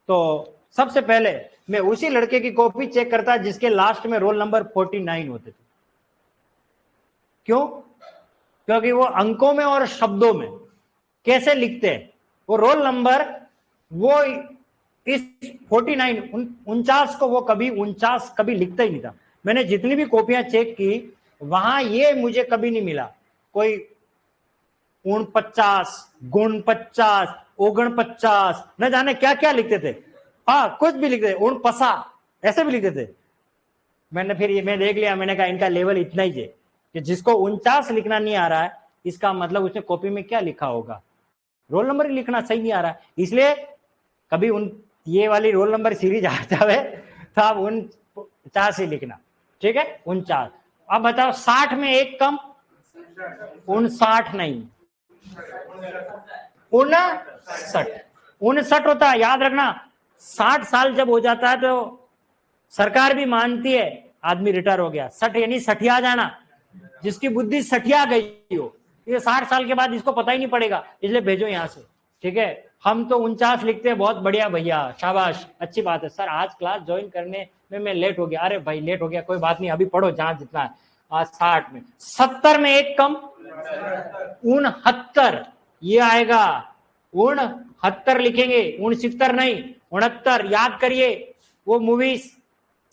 तो सबसे पहले मैं उसी लड़के की कॉपी चेक करता जिसके लास्ट में रोल नंबर 49 होते थे। क्यों? क्योंकि वो अंकों में और शब्दों में कैसे लिखते हैं, वो रोल नंबर, वो इस 49 49 को वो कभी 49 कभी लिखता ही नहीं था। मैंने जितनी भी कॉपियां चेक की वहां ये मुझे कभी नहीं मिला कोई 49, 49, 49, न जाने क्या क्या लिखते थे। हाँ कुछ भी लिखते थे, 49 ऐसे भी लिखते थे। मैंने फिर ये मैं देख लिया, मैंने कहा इनका लेवल इतना ही है कि जिसको 49 लिखना नहीं आ रहा है, इसका मतलब उसने कॉपी में क्या लिखा होगा, रोल नंबर ही लिखना सही नहीं आ रहा है। इसलिए कभी ये वाली रोल नंबर सीरीज आ जावे तो आप 49 ही लिखना, ठीक है, 49। अब बताओ 60 में एक कम 59 नहीं, 59 होता है। याद रखना, 60 साल जब हो जाता है तो सरकार भी मानती है आदमी रिटायर हो गया। 60 यानी सठिया जाना, जिसकी बुद्धि सठिया गई हो, ये 60 साल के बाद इसको पता ही नहीं पड़ेगा, इसलिए भेजो यहां से, ठीक है। हम तो 49 लिखते हैं, बहुत बढ़िया भैया, शाबाश, अच्छी बात है सर। आज क्लास ज्वाइन करने में मैं लेट हो गया। अरे भाई लेट हो गया कोई बात नहीं, अभी पढ़ो जहां जितना है। 60 में 70 में एक कम 69, ये आएगा 69 लिखेंगे, 69 नहीं 69। याद करिए वो मूवीज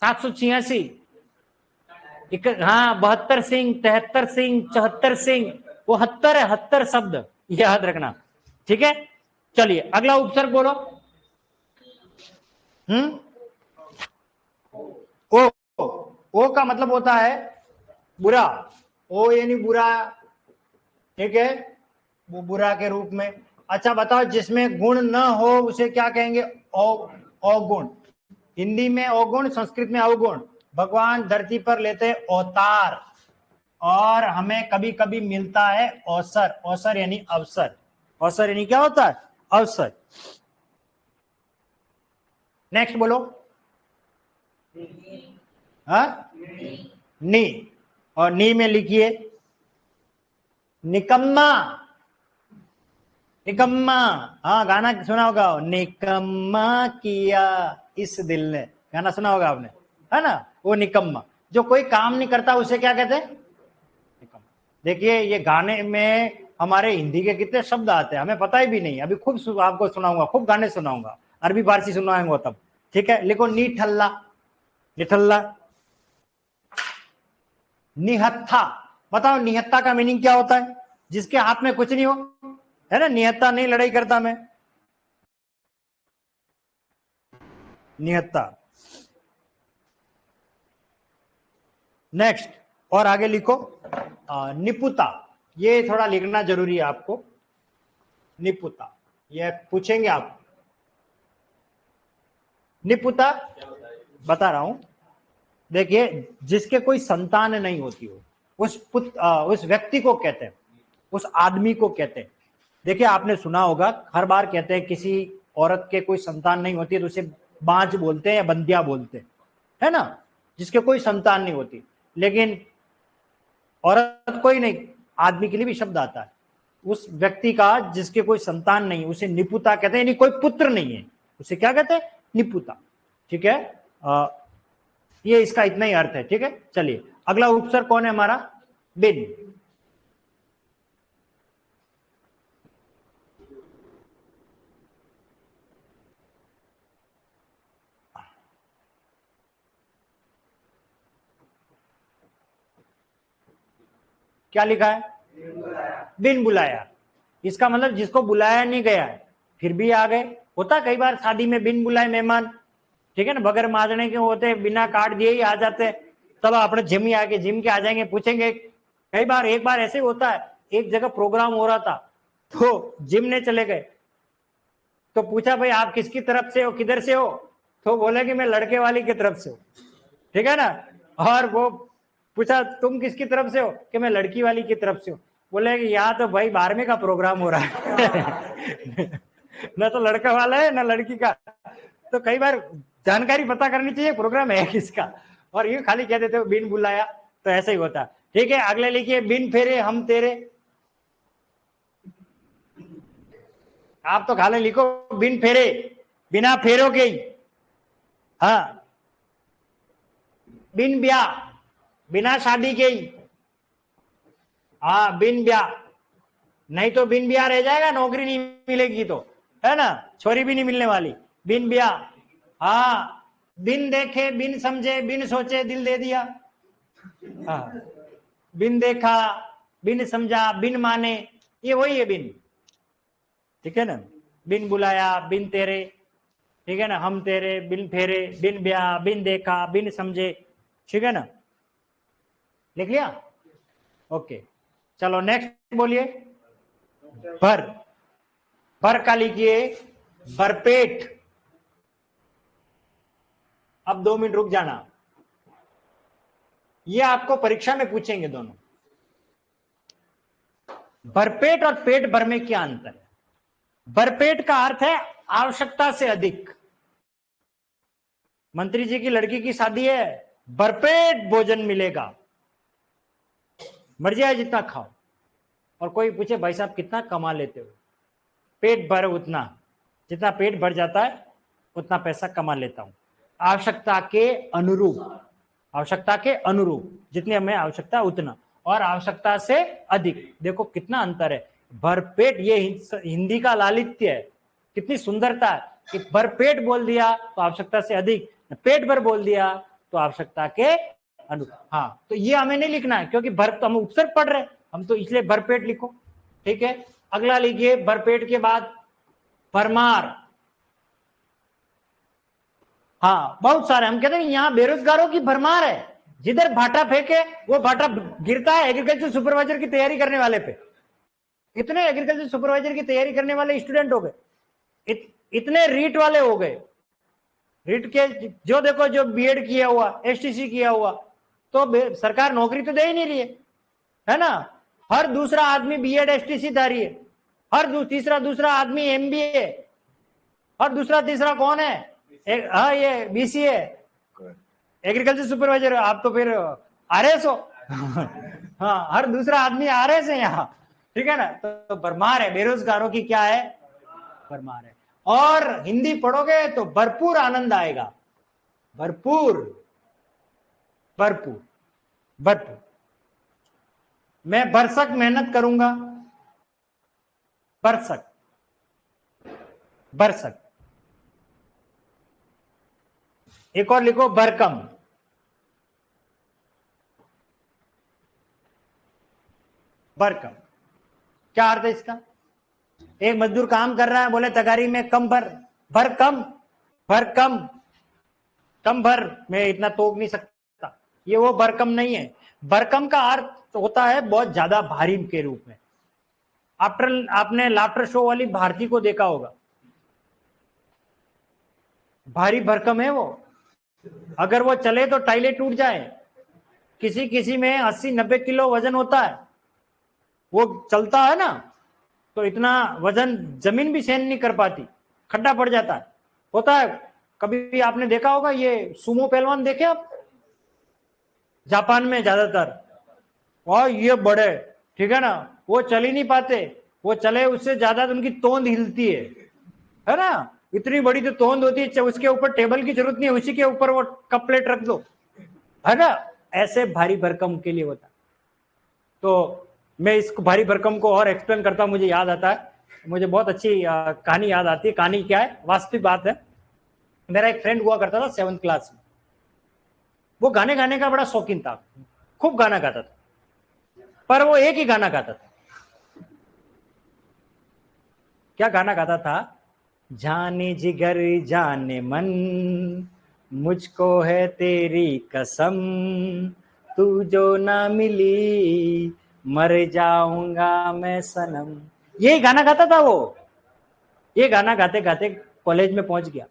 786, हाँ 72 सिंह, 73 सिंह, 74 सिंह, वो 70 है, 70 शब्द याद रखना। ठीक है, चलिए अगला उपसर्ग बोलो। ओ, ओ का मतलब होता है बुरा, ओ यानी बुरा, ठीक है, वो बुरा के रूप में। अच्छा बताओ, जिसमें गुण न हो उसे क्या कहेंगे? अवगुण। हिंदी में अवगुण, संस्कृत में अवगुण। भगवान धरती पर लेते अवतार, और हमें कभी कभी मिलता है अवसर। अवसर यानी अवसर, अवसर यानी क्या होता है? अवसर। नेक्स्ट बोलो। हाँ, नी, और नी में लिखिए निकम्मा। निकम्मा, हाँ गाना सुना होगा, निकम्मा किया इस दिल ने, गाना सुना होगा आपने, है ना? वो निकम्मा, जो कोई काम नहीं करता उसे क्या कहते हैं? निकम्मा। देखिए ये गाने में हमारे हिंदी के कितने शब्द आते हैं, हमें पता ही भी नहीं। अभी खूब आपको सुनाऊंगा, खूब गाने सुनाऊंगा, अरबी फारसी सुनाऊंगा तब। ठीक है, लिखो निठल्ला। निठल्ला। निहत्था, बताओ निहत्था का मीनिंग क्या होता है? जिसके हाथ में कुछ नहीं हो, है ना? निहत्था, नहीं लड़ाई करता मैं, निहत्था। नेक्स्ट, और आगे लिखो निपुता। ये थोड़ा लिखना जरूरी है आपको, निपुता, ये पूछेंगे आप। निपुता बता रहा हूं, देखिए जिसके कोई संतान नहीं होती हो, उस व्यक्ति को कहते हैं, उस आदमी को कहते हैं। देखिए आपने सुना होगा, हर बार कहते हैं किसी औरत के कोई संतान नहीं होती है तो उसे बांझ बोलते हैं या बंदिया बोलते हैं, है ना? जिसके कोई संतान नहीं होती। लेकिन औरत कोई नहीं, आदमी के लिए भी शब्द आता है उस व्यक्ति का जिसके कोई संतान नहीं, उसे निपुता कहते हैं, यानी कोई पुत्र नहीं है, उसे क्या कहते हैं? निपुता। ठीक है, ये इसका इतना ही अर्थ है। ठीक है, चलिए अगला उपसर्ग कौन है हमारा? बिन। क्या लिखा है? बिन बुलाया। इसका मतलब जिसको बुलाया नहीं गया है फिर भी आ गए। होता कई बार शादी में बिन बुलाए मेहमान, ठीक है ना, बगैर माजने के होते, बिना कार्ड दिए ही आ जाते। चलो अपने जिम ही आके, जिम के आ जाएंगे, पूछेंगे। कई बार, एक बार ऐसे होता है, एक जगह प्रोग्राम हो रहा था तो जिम ने चले गए, तो पूछा भाई आप किसकी तरफ से हो, किधर से हो? तो बोले कि मैं लड़के वाली की तरफ से हूँ, ठीक है ना। और वो पूछा तुम किसकी तरफ से हो, कि मैं लड़की वाली की तरफ से हूँ। बोले कि यहाँ तो भाई 12वें का प्रोग्राम हो रहा है ना तो लड़का वाला है ना लड़की का। तो कई बार जानकारी पता करनी चाहिए प्रोग्राम है किसका, और ये खाली कह देते हो बिन बुलाया, तो ऐसा ही होता। ठीक है, अगले लिखिए बिन फेरे हम तेरे। आप तो खाली लिखो बिन फेरे, बिना फेरों के ही। हाँ, बिन ब्याह, बिना शादी के ही। हाँ बिन ब्याह, नहीं तो बिन ब्याह रह जाएगा, नौकरी नहीं मिलेगी तो, है ना, छोरी भी नहीं मिलने वाली। बिन ब्याह, हाँ, बिन देखे बिन समझे बिन सोचे दिल दे दिया। हाँ, बिन देखा बिन समझा बिन माने, ये वही है बिन। ठीक है ना, बिन बुलाया, बिन तेरे, ठीक है ना, हम तेरे, बिन फेरे, बिन ब्याह, बिन देखा, बिन समझे। ठीक है ना, लिख लिया? ओके, चलो नेक्स्ट बोलिए। भर। भर का लिखिए भरपेट। अब 2 मिनट रुक जाना, ये आपको परीक्षा में पूछेंगे दोनों। भरपेट और पेट भर में क्या अंतर है? भरपेट का अर्थ है आवश्यकता से अधिक। मंत्री जी की लड़की की शादी है, भरपेट भोजन मिलेगा, मर्जी आए जितना खाओ। और कोई पूछे भाई साहब कितना कमा लेते हो? पेट भर उतना, जितना पेट भर जाता है उतना पैसा कमा लेता हूं, आवश्यकता के अनुरूप, आवश्यकता के अनुरूप, जितनी हमें आवश्यकता उतना, और आवश्यकता से अधिक। देखो कितना अंतर है। भरपेट, ये हिंदी का लालित्य है, कितनी सुंदरता है कि भरपेट बोल दिया तो आवश्यकता से अधिक, पेट भर बोल दिया तो आवश्यकता के अनुरूप। हाँ, तो ये हमें नहीं लिखना है क्योंकि भर तो हम उपसर्ग पढ़ रहे हैं, हम तो इसलिए भरपेट लिखो। ठीक है, अगला लिखिए भरपेट के बाद भरमार। हाँ, बहुत सारे, हम कहते हैं यहाँ बेरोजगारों की भरमार है, जिधर भाटा फेंके वो भाटा गिरता है एग्रीकल्चर सुपरवाइजर की तैयारी करने वाले पे। इतने एग्रीकल्चर सुपरवाइजर की तैयारी करने वाले स्टूडेंट हो गए, इतने रीट वाले हो गए, रीट के जो देखो, जो बीएड किया हुआ, एसटीसी किया हुआ, तो सरकार नौकरी तो दे ही नहीं रही है ना। हर दूसरा आदमी बीएड एसटीसी धारी है, हर तीसरा आदमी एमबीए, हर दूसरा तीसरा कौन है, हाँ ये बीसीए, एग्रीकल्चर सुपरवाइजर। आप तो फिर आरएस हो। हाँ, हर दूसरा आदमी आरएस है यहाँ, ठीक है ना। तो भरमार है, बेरोजगारों की क्या है, भरमार है। और हिंदी पढ़ोगे तो भरपूर आनंद आएगा, भरपूर भरपूर भरपूर। मैं भरसक मेहनत करूंगा, भरसक भरसक। एक और लिखो भरकम, भरकम। क्या अर्थ है इसका? एक मजदूर काम कर रहा है, बोले तगारी में कम भर, भर कम, भर कम, कम भर, मैं इतना तोड़ नहीं सकता, ये वो भरकम नहीं है। भरकम का अर्थ होता है बहुत ज्यादा भारी के रूप में। आपने लाफ्टर शो वाली भारती को देखा होगा, भारी भरकम है वो, अगर वो चले तो टाइलें टूट जाए। किसी किसी में 80-90 किलो वजन होता है, वो चलता है ना तो इतना वजन जमीन भी सहन नहीं कर पाती, खड्डा पड़ जाता है, होता है। कभी आपने देखा होगा ये सुमो पहलवान, देखे आप जापान में ज्यादातर, और ये बड़े, ठीक है ना, वो चल ही नहीं पाते, वो चले उससे ज्यादा तो उनकी तोंद हिलती है ना, इतनी बड़ी तो तोंद होती है, उसके ऊपर टेबल की जरूरत नहीं है, उसी के ऊपर वो कप प्लेट रख दो, है ना। ऐसे भारी भरकम के लिए होता। तो मैं इस भारी भरकम को और एक्सप्लेन करता हूं, मुझे याद आता है, मुझे बहुत अच्छी कहानी याद आती है। कहानी क्या है, वास्तविक बात है। मेरा एक फ्रेंड हुआ करता था 7th क्लास में, वो गाने गाने का बड़ा शौकीन था, खूब गाना गाता था, पर वो एक ही गाना गाता था। क्या गाना गाता था? जाने जिगर जाने मन, मुझको है तेरी कसम, तू जो ना मिली मर जाऊंगा मैं सनम। ये गाना गाता था वो। ये गाना गाते गाते कॉलेज में पहुंच गया,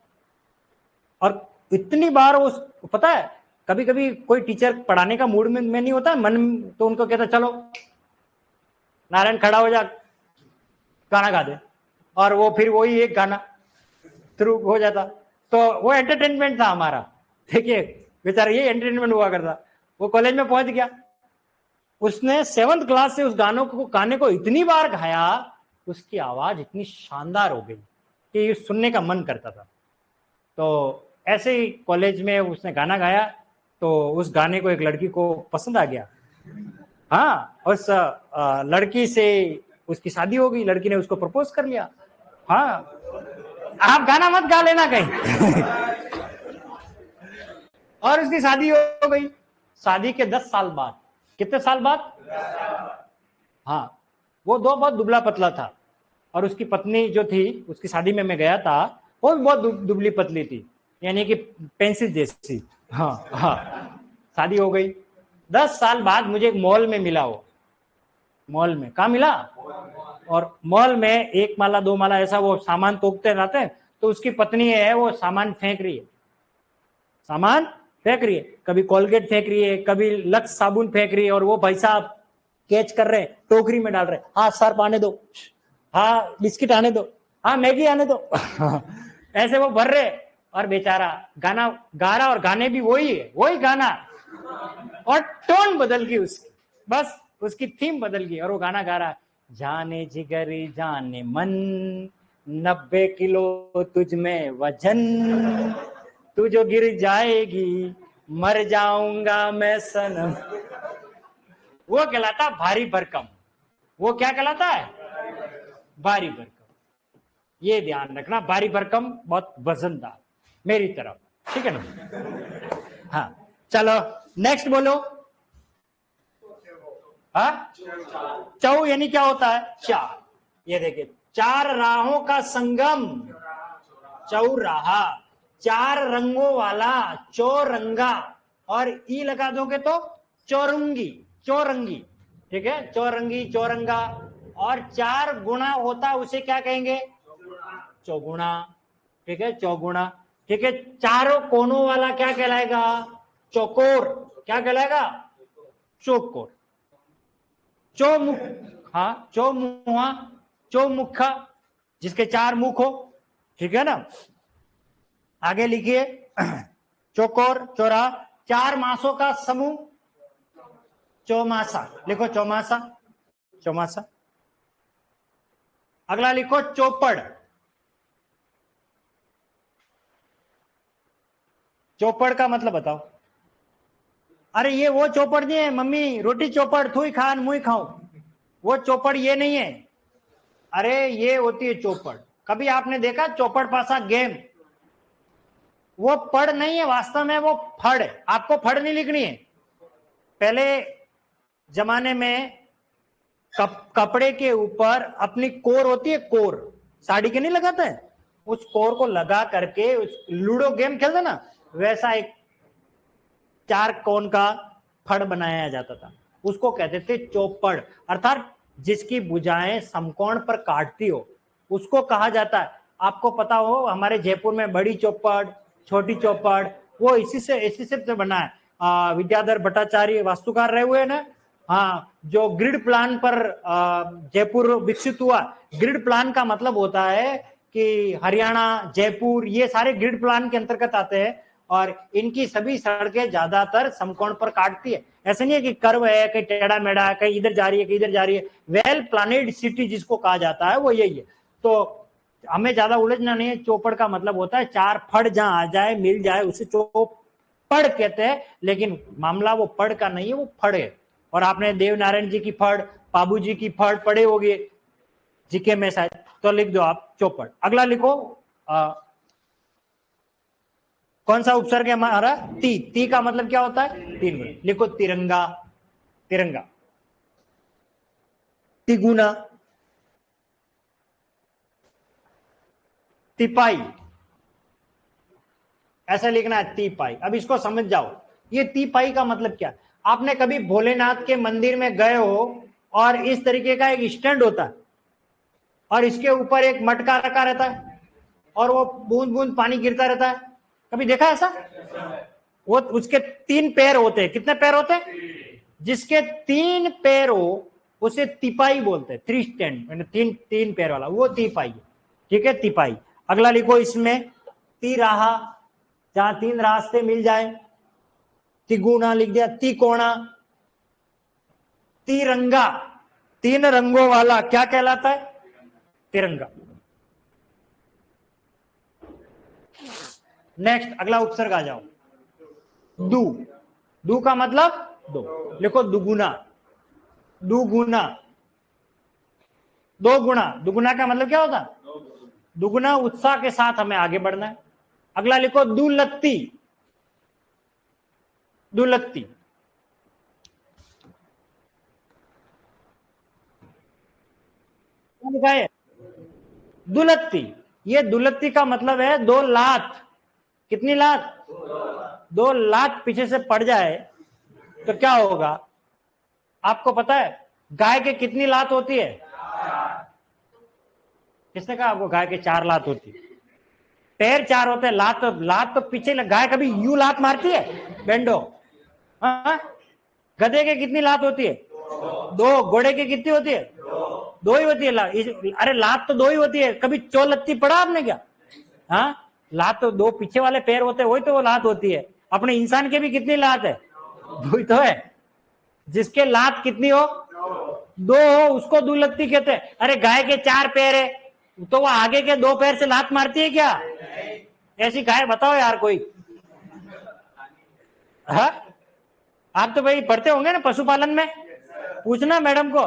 और इतनी बार वो, पता है, कभी कभी कोई टीचर पढ़ाने का मूड में नहीं होता मन, तो उनको कहता चलो नारायण खड़ा हो जा, गाना गा दे, और वो फिर वही एक गाना शुरू हो जाता। तो वो एंटरटेनमेंट था हमारा। देखिए बेचारा, ये एंटरटेनमेंट हुआ करता। वो कॉलेज में पहुंच गया, उसने 7th क्लास से उस गाने को इतनी बार गाया, उसकी आवाज इतनी शानदार हो गई कि सुनने का मन करता था। तो ऐसे ही कॉलेज में उसने गाना गाया, तो उस गाने को एक लड़की को पसंद आ गया। हाँ, उस लड़की से उसकी शादी हो गई, लड़की ने उसको प्रपोज कर लिया। हाँ, आप गाना मत गा लेना कहीं। और उसकी शादी हो गई। शादी के 10 साल बाद, कितने साल बाद? हाँ, वो बहुत दुबला पतला था, और उसकी पत्नी जो थी, उसकी शादी में मैं गया था, वो भी बहुत दुबली पतली थी, यानी कि पेंसिल जैसी। हाँ हाँ, शादी हो गई। 10 साल बाद मुझे एक मॉल में मिला वो, मॉल में। कहाँ मिला? और मॉल में 1 माला 2 माला ऐसा वो सामान तोड़ते रहते हैं, तो उसकी पत्नी है वो सामान फेंक रही है, सामान फेंक रही है, कभी कोलगेट फेंक रही है, कभी लक्स साबुन फेंक रही है, और वो भाई साहब कैच कर रहे हैं, टोकरी में डाल रहे हैं, हाँ सर्फ आने दो, हाँ बिस्किट आने दो, हाँ मैगी आने दो। ऐसे वो भर रहे, और बेचारा गाना गा रहा, और गाने भी वही है, वही गाना, और टोन बदल गई उसकी, बस उसकी थीम बदल गई, और वो गाना गा रहा, जाने जिगर जाने मन, 90 किलो तुझ में वजन, तू जो गिर जाएगी मर जाऊंगा मैं सनम। वो कहलाता भारी भरकम। वो क्या कहलाता है? भारी भरकम। ये ध्यान रखना, भारी भरकम बहुत वजनदार मेरी तरफ, ठीक है ना? हाँ चलो नेक्स्ट बोलो। हाँ, चौ यानी क्या होता है? चार। ये देखिए, चार राहों का संगम चौराहा, चार रंगों वाला चौरंगा, और ई लगा दोगे तो चौरंगी, चौरंगी, ठीक है, चौरंगी, चौरंगा। और चार गुणा होता है उसे क्या कहेंगे? चौगुणा, ठीक है, चौगुणा, ठीक है। चारों कोनों वाला क्या कहलाएगा? चौकोर। क्या कहलाएगा? चौकोर। चौमुख, हाँ, चौमुहा, चौमुखा, जिसके चार मुख हो, ठीक है ना? आगे लिखिए, चौकोर, चौरा। चार मासों का समूह चौमासा, लिखो चौमासा, चौमासा। अगला लिखो चौपड़। चौपड़ का मतलब बताओ। अरे ये वो चौपड़ नहीं है मम्मी, रोटी चौपड़, थू खान मुई खाऊं, वो चौपड़ ये नहीं है। अरे ये होती है चौपड़। कभी आपने देखा चौपड़ पासा गेम? वो पढ़ नहीं है वास्तव में, वो फड़ है। आपको फड़ नहीं लिखनी है। पहले जमाने में कपड़े के ऊपर अपनी कोर होती है, कोर साड़ी के नहीं लगाता है, उस कोर को लगा करके उस लूडो गेम खेलते ना, वैसा एक चार कोण का फड़ बनाया जाता था। उसको कहते थे चौपड़, अर्थात जिसकी भुजाएं समकोण पर काटती हो उसको कहा जाता है। आपको पता हो हमारे जयपुर में बड़ी चौपड़, छोटी चौपड़, वो इसी से बना है। विद्याधर भट्टाचार्य वास्तुकार रहे हुए ना, हाँ, जो ग्रिड प्लान पर जयपुर विकसित हुआ। ग्रिड प्लान का मतलब होता है कि हरियाणा, जयपुर, ये सारे ग्रिड प्लान के अंतर्गत आते हैं, और इनकी सभी सड़कें ज्यादातर समकोण पर काटती है। ऐसे नहीं है कि कर्व है, कहीं टेढ़ा मेढ़ा है, कहीं इधर जा रही है, कहीं इधर जा रही है। वेल प्लानेड सिटी जिसको कहा जाता है वो यही है। तो हमें ज्यादा उलझना नहीं है। चौपड़ का मतलब होता है चार फड़ जहां आ जाए, मिल जाए, उसे चौपड़ कहते हैं। लेकिन मामला वो पढ़ का नहीं है, वो फड़ है। और आपने देवनारायण जी की फड़, बाबू जी की फड़ पढ़े होंगे जीके में शायद, तो लिख दो आप चौपड़। अगला लिखो, कौन सा उपसर्ग है हमारा? ती। ती का मतलब क्या होता है? तीन गुना। लिखो तिरंगा, तिरंगा। तिगुना, तिपाई, ऐसा लिखना है, तिपाई। अब इसको समझ जाओ, ये तिपाई का मतलब क्या? आपने कभी भोलेनाथ के मंदिर में गए हो और इस तरीके का एक स्टैंड होता है और इसके ऊपर एक मटका रखा रहता है और वो बूंद बूंद पानी गिरता रहता है, कभी देखा ऐसा? वो उसके तीन पैर होते हैं। कितने पैर होते हैं? जिसके तीन पैर हो उसे तिपाई बोलते हैं। थ्री स्टैंड, तीन पैर वाला, वो तिपाई है, ठीक है, तिपाई। अगला लिखो इसमें तिराहा, जहां तीन रास्ते मिल जाए। तिगुना लिख दिया, तिकोना। तिरंगा, तीन रंगों वाला क्या कहलाता है? तिरंगा। नेक्स्ट अगला उपसर्ग आ जाओ, दू। दू का मतलब दो, लिखो दुगुना, दुगुना, दो गुना। दुगुना का मतलब क्या होता? दुगुना उत्साह के साथ हमें आगे बढ़ना है। अगला लिखो दुलत्ती, दुलत्ती। लिखा है दुलत्ती। ये दुलत्ती का मतलब है दो लात। कितनी लात? दो लात पीछे से पड़ जाए तो क्या होगा? आपको पता है गाय के कितनी लात होती है? किसने कहा आपको गाय के चार लात होती है? पैर चार होते हैं, लात तो पीछे। गाय कभी यू लात मारती है? बेंडो। हाँ? गधे के कितनी लात होती है? दो। घोड़े की कितनी होती है? दो ही होती है लात। अरे लात तो दो ही होती है। कभी चौलत्ती पढ़ा आपने क्या? हाँ, लात तो दो पीछे वाले पैर होते हैं, वही तो वो लात होती है। अपने इंसान के भी कितनी लात है? दो ही तो है। जिसके लात कितनी हो? दो हो, उसको दुलत्ती कहते हैं। अरे गाय के चार पैर है, तो वो आगे के दो पैर से लात मारती है क्या? ऐसी गाय बताओ यार कोई। हाँ, आप तो भाई पढ़ते होंगे ना पशुपालन में, पूछना मैडम को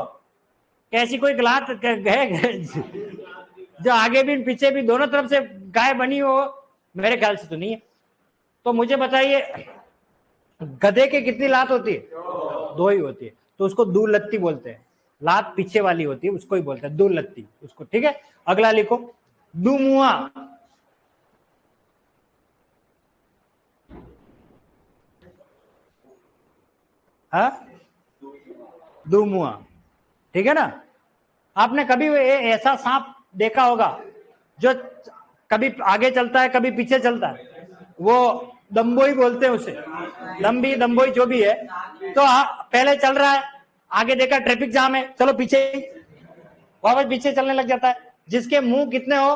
कैसी कोई लात है जो आगे भी पीछे भी दोनों तरफ से गाय बनी हो। मेरे ख्याल से तो नहीं है। तो मुझे बताइए गधे के कितनी लात होती है? दो ही होती है, तो उसको दूर लत्ती बोलते हैं। लात पीछे वाली होती है उसको ही बोलते हैं दूर लत्ती उसको। ठीक है, अगला लिखो दुमुआ। हाँ, दुमुआ, ठीक है ना। आपने कभी ऐसा सांप देखा होगा जो कभी आगे चलता है कभी पीछे चलता है? वो दम्बोई बोलते हैं उसे, लंबी दम्बोई जो भी है। तो पहले चल रहा है, आगे देखा ट्रैफिक जाम है, चलो पीछे, वापस पीछे चलने लग जाता है। जिसके मुंह कितने हो?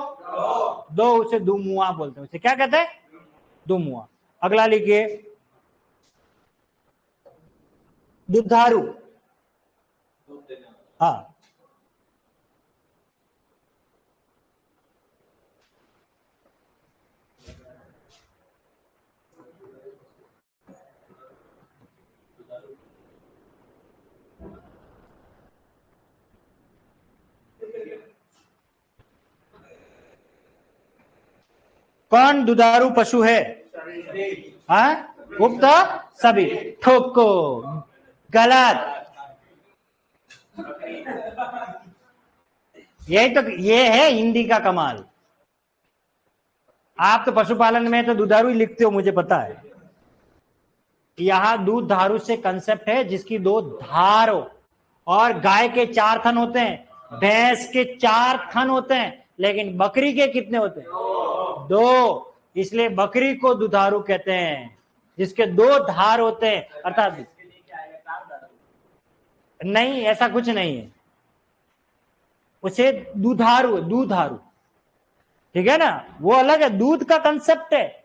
दो, उसे दुमुआ बोलते हैं। उसे क्या कहते हैं? दुमुआ। अगला लिखिए दुधारू। हाँ, कौन दुधारू पशु है? हाँ, उक्त सभी। ठोको, गलत। यही तो, ये है हिंदी का कमाल। आप तो पशुपालन में तो दुधारू ही लिखते हो, मुझे पता है। यहां दूध धारू से कंसेप्ट है जिसकी दो धार हो, और गाय के 4 थन होते हैं, भैंस के 4 थन होते हैं, लेकिन बकरी के कितने होते हैं? 2। इसलिए बकरी को दुधारू कहते हैं, जिसके 2 धार होते हैं। अर्थात नहीं, ऐसा कुछ नहीं है, उसे दुधारू, दूधारू, ठीक है ना, वो अलग है। दूध का कंसेप्ट है,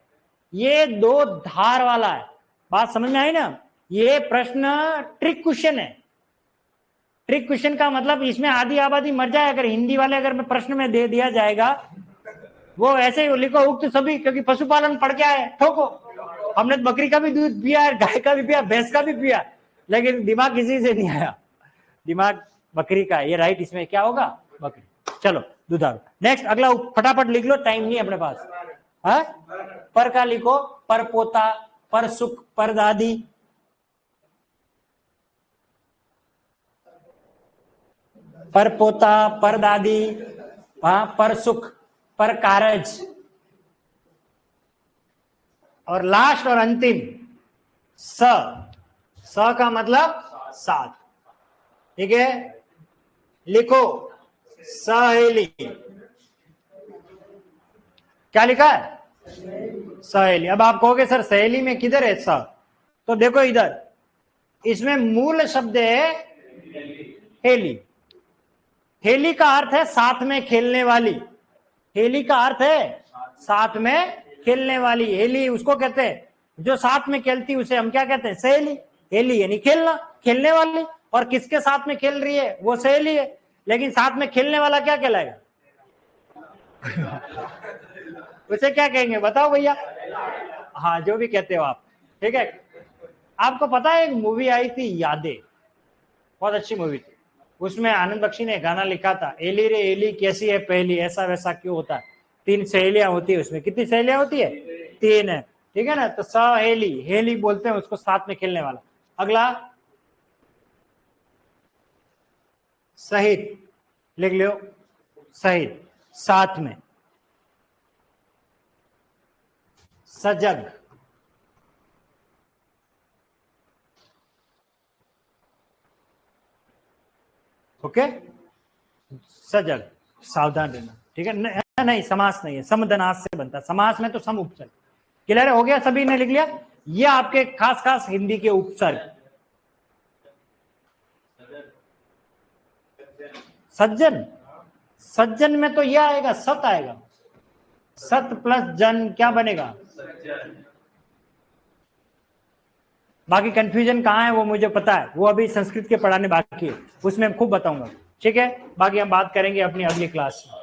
ये 2 धार वाला है। बात समझ में आई ना? ये प्रश्न ट्रिक क्वेश्चन है। ट्रिक क्वेश्चन का मतलब इसमें आधी आबादी मर जाए अगर हिंदी वाले अगर प्रश्न में दे दिया जाएगा। वो ऐसे ही लिखो उक्त सभी, क्योंकि पशुपालन पढ़ के आए, ठोको। हमने बकरी का भी दूध पिया, गाय का भी पिया, भैंस का भी पिया, लेकिन दिमाग किसी से नहीं आया। दिमाग बकरी का, ये राइट। इसमें क्या होगा? बकरी। चलो दुधारू। नेक्स्ट, अगला फटाफट लिख लो, टाइम नहीं अपने पास। हाँ, पर का लिखो, पर पोता, पर सुख, पर दादी। पर पोता, पर दादी, पर सुख, पर कारज, और लास्ट और अंतिम स। स का मतलब 7। ठीक है, लिखो सहेली। क्या लिखा है? सहेली। अब आप कहोगे सर सहेली में किधर है स? तो देखो इधर, इसमें मूल शब्द है हेली। हेली का अर्थ है साथ में खेलने वाली। हेली का अर्थ है साथ में खेलने वाली। हेली उसको कहते हैं जो साथ में खेलती, उसे हम क्या कहते हैं? सहेली। हेली यानी खेलना, खेलने वाली। और किसके साथ में खेल रही है? वो सहेली है। लेकिन साथ में खेलने वाला क्या कहलाएगा? उसे क्या कहेंगे बताओ भैया? हाँ, जो भी कहते हो आप। ठीक है, आपको पता है एक मूवी आई थी यादें, बहुत अच्छी मूवी थी। उसमें आनंद बख्शी ने गाना लिखा था, एली रे एली कैसी है पहली, ऐसा वैसा क्यों होता है। 3 सहेलियां होती है उसमें। कितनी सहेलियां होती है? 3 है। ठीक है ना, तो सहेली, हेली बोलते हैं उसको, साथ में खेलने वाला। अगला सहित, लिख लो सहित, साथ में। सजग, ओके, सजग, सावधान रहना। ठीक है, नहीं समास नहीं है, समदनास से बनता है। समास में तो सम उपसर्ग। क्लियर हो गया? सभी ने लिख लिया? ये आपके खास खास हिंदी के उपसर्ग। सज्जन, सज्जन में तो यह आएगा, सत आएगा। सत प्लस जन क्या बनेगा? बाकी कंफ्यूजन कहाँ है वो मुझे पता है, वो अभी संस्कृत के पढ़ाने बाकी है, उसमें खूब बताऊंगा। ठीक है, बाकी हम बात करेंगे अपनी अगली क्लास में।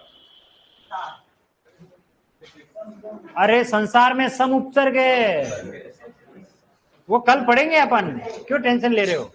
अरे संसार में सम उपसर्ग है, वो कल पढ़ेंगे अपन, क्यों टेंशन ले रहे हो।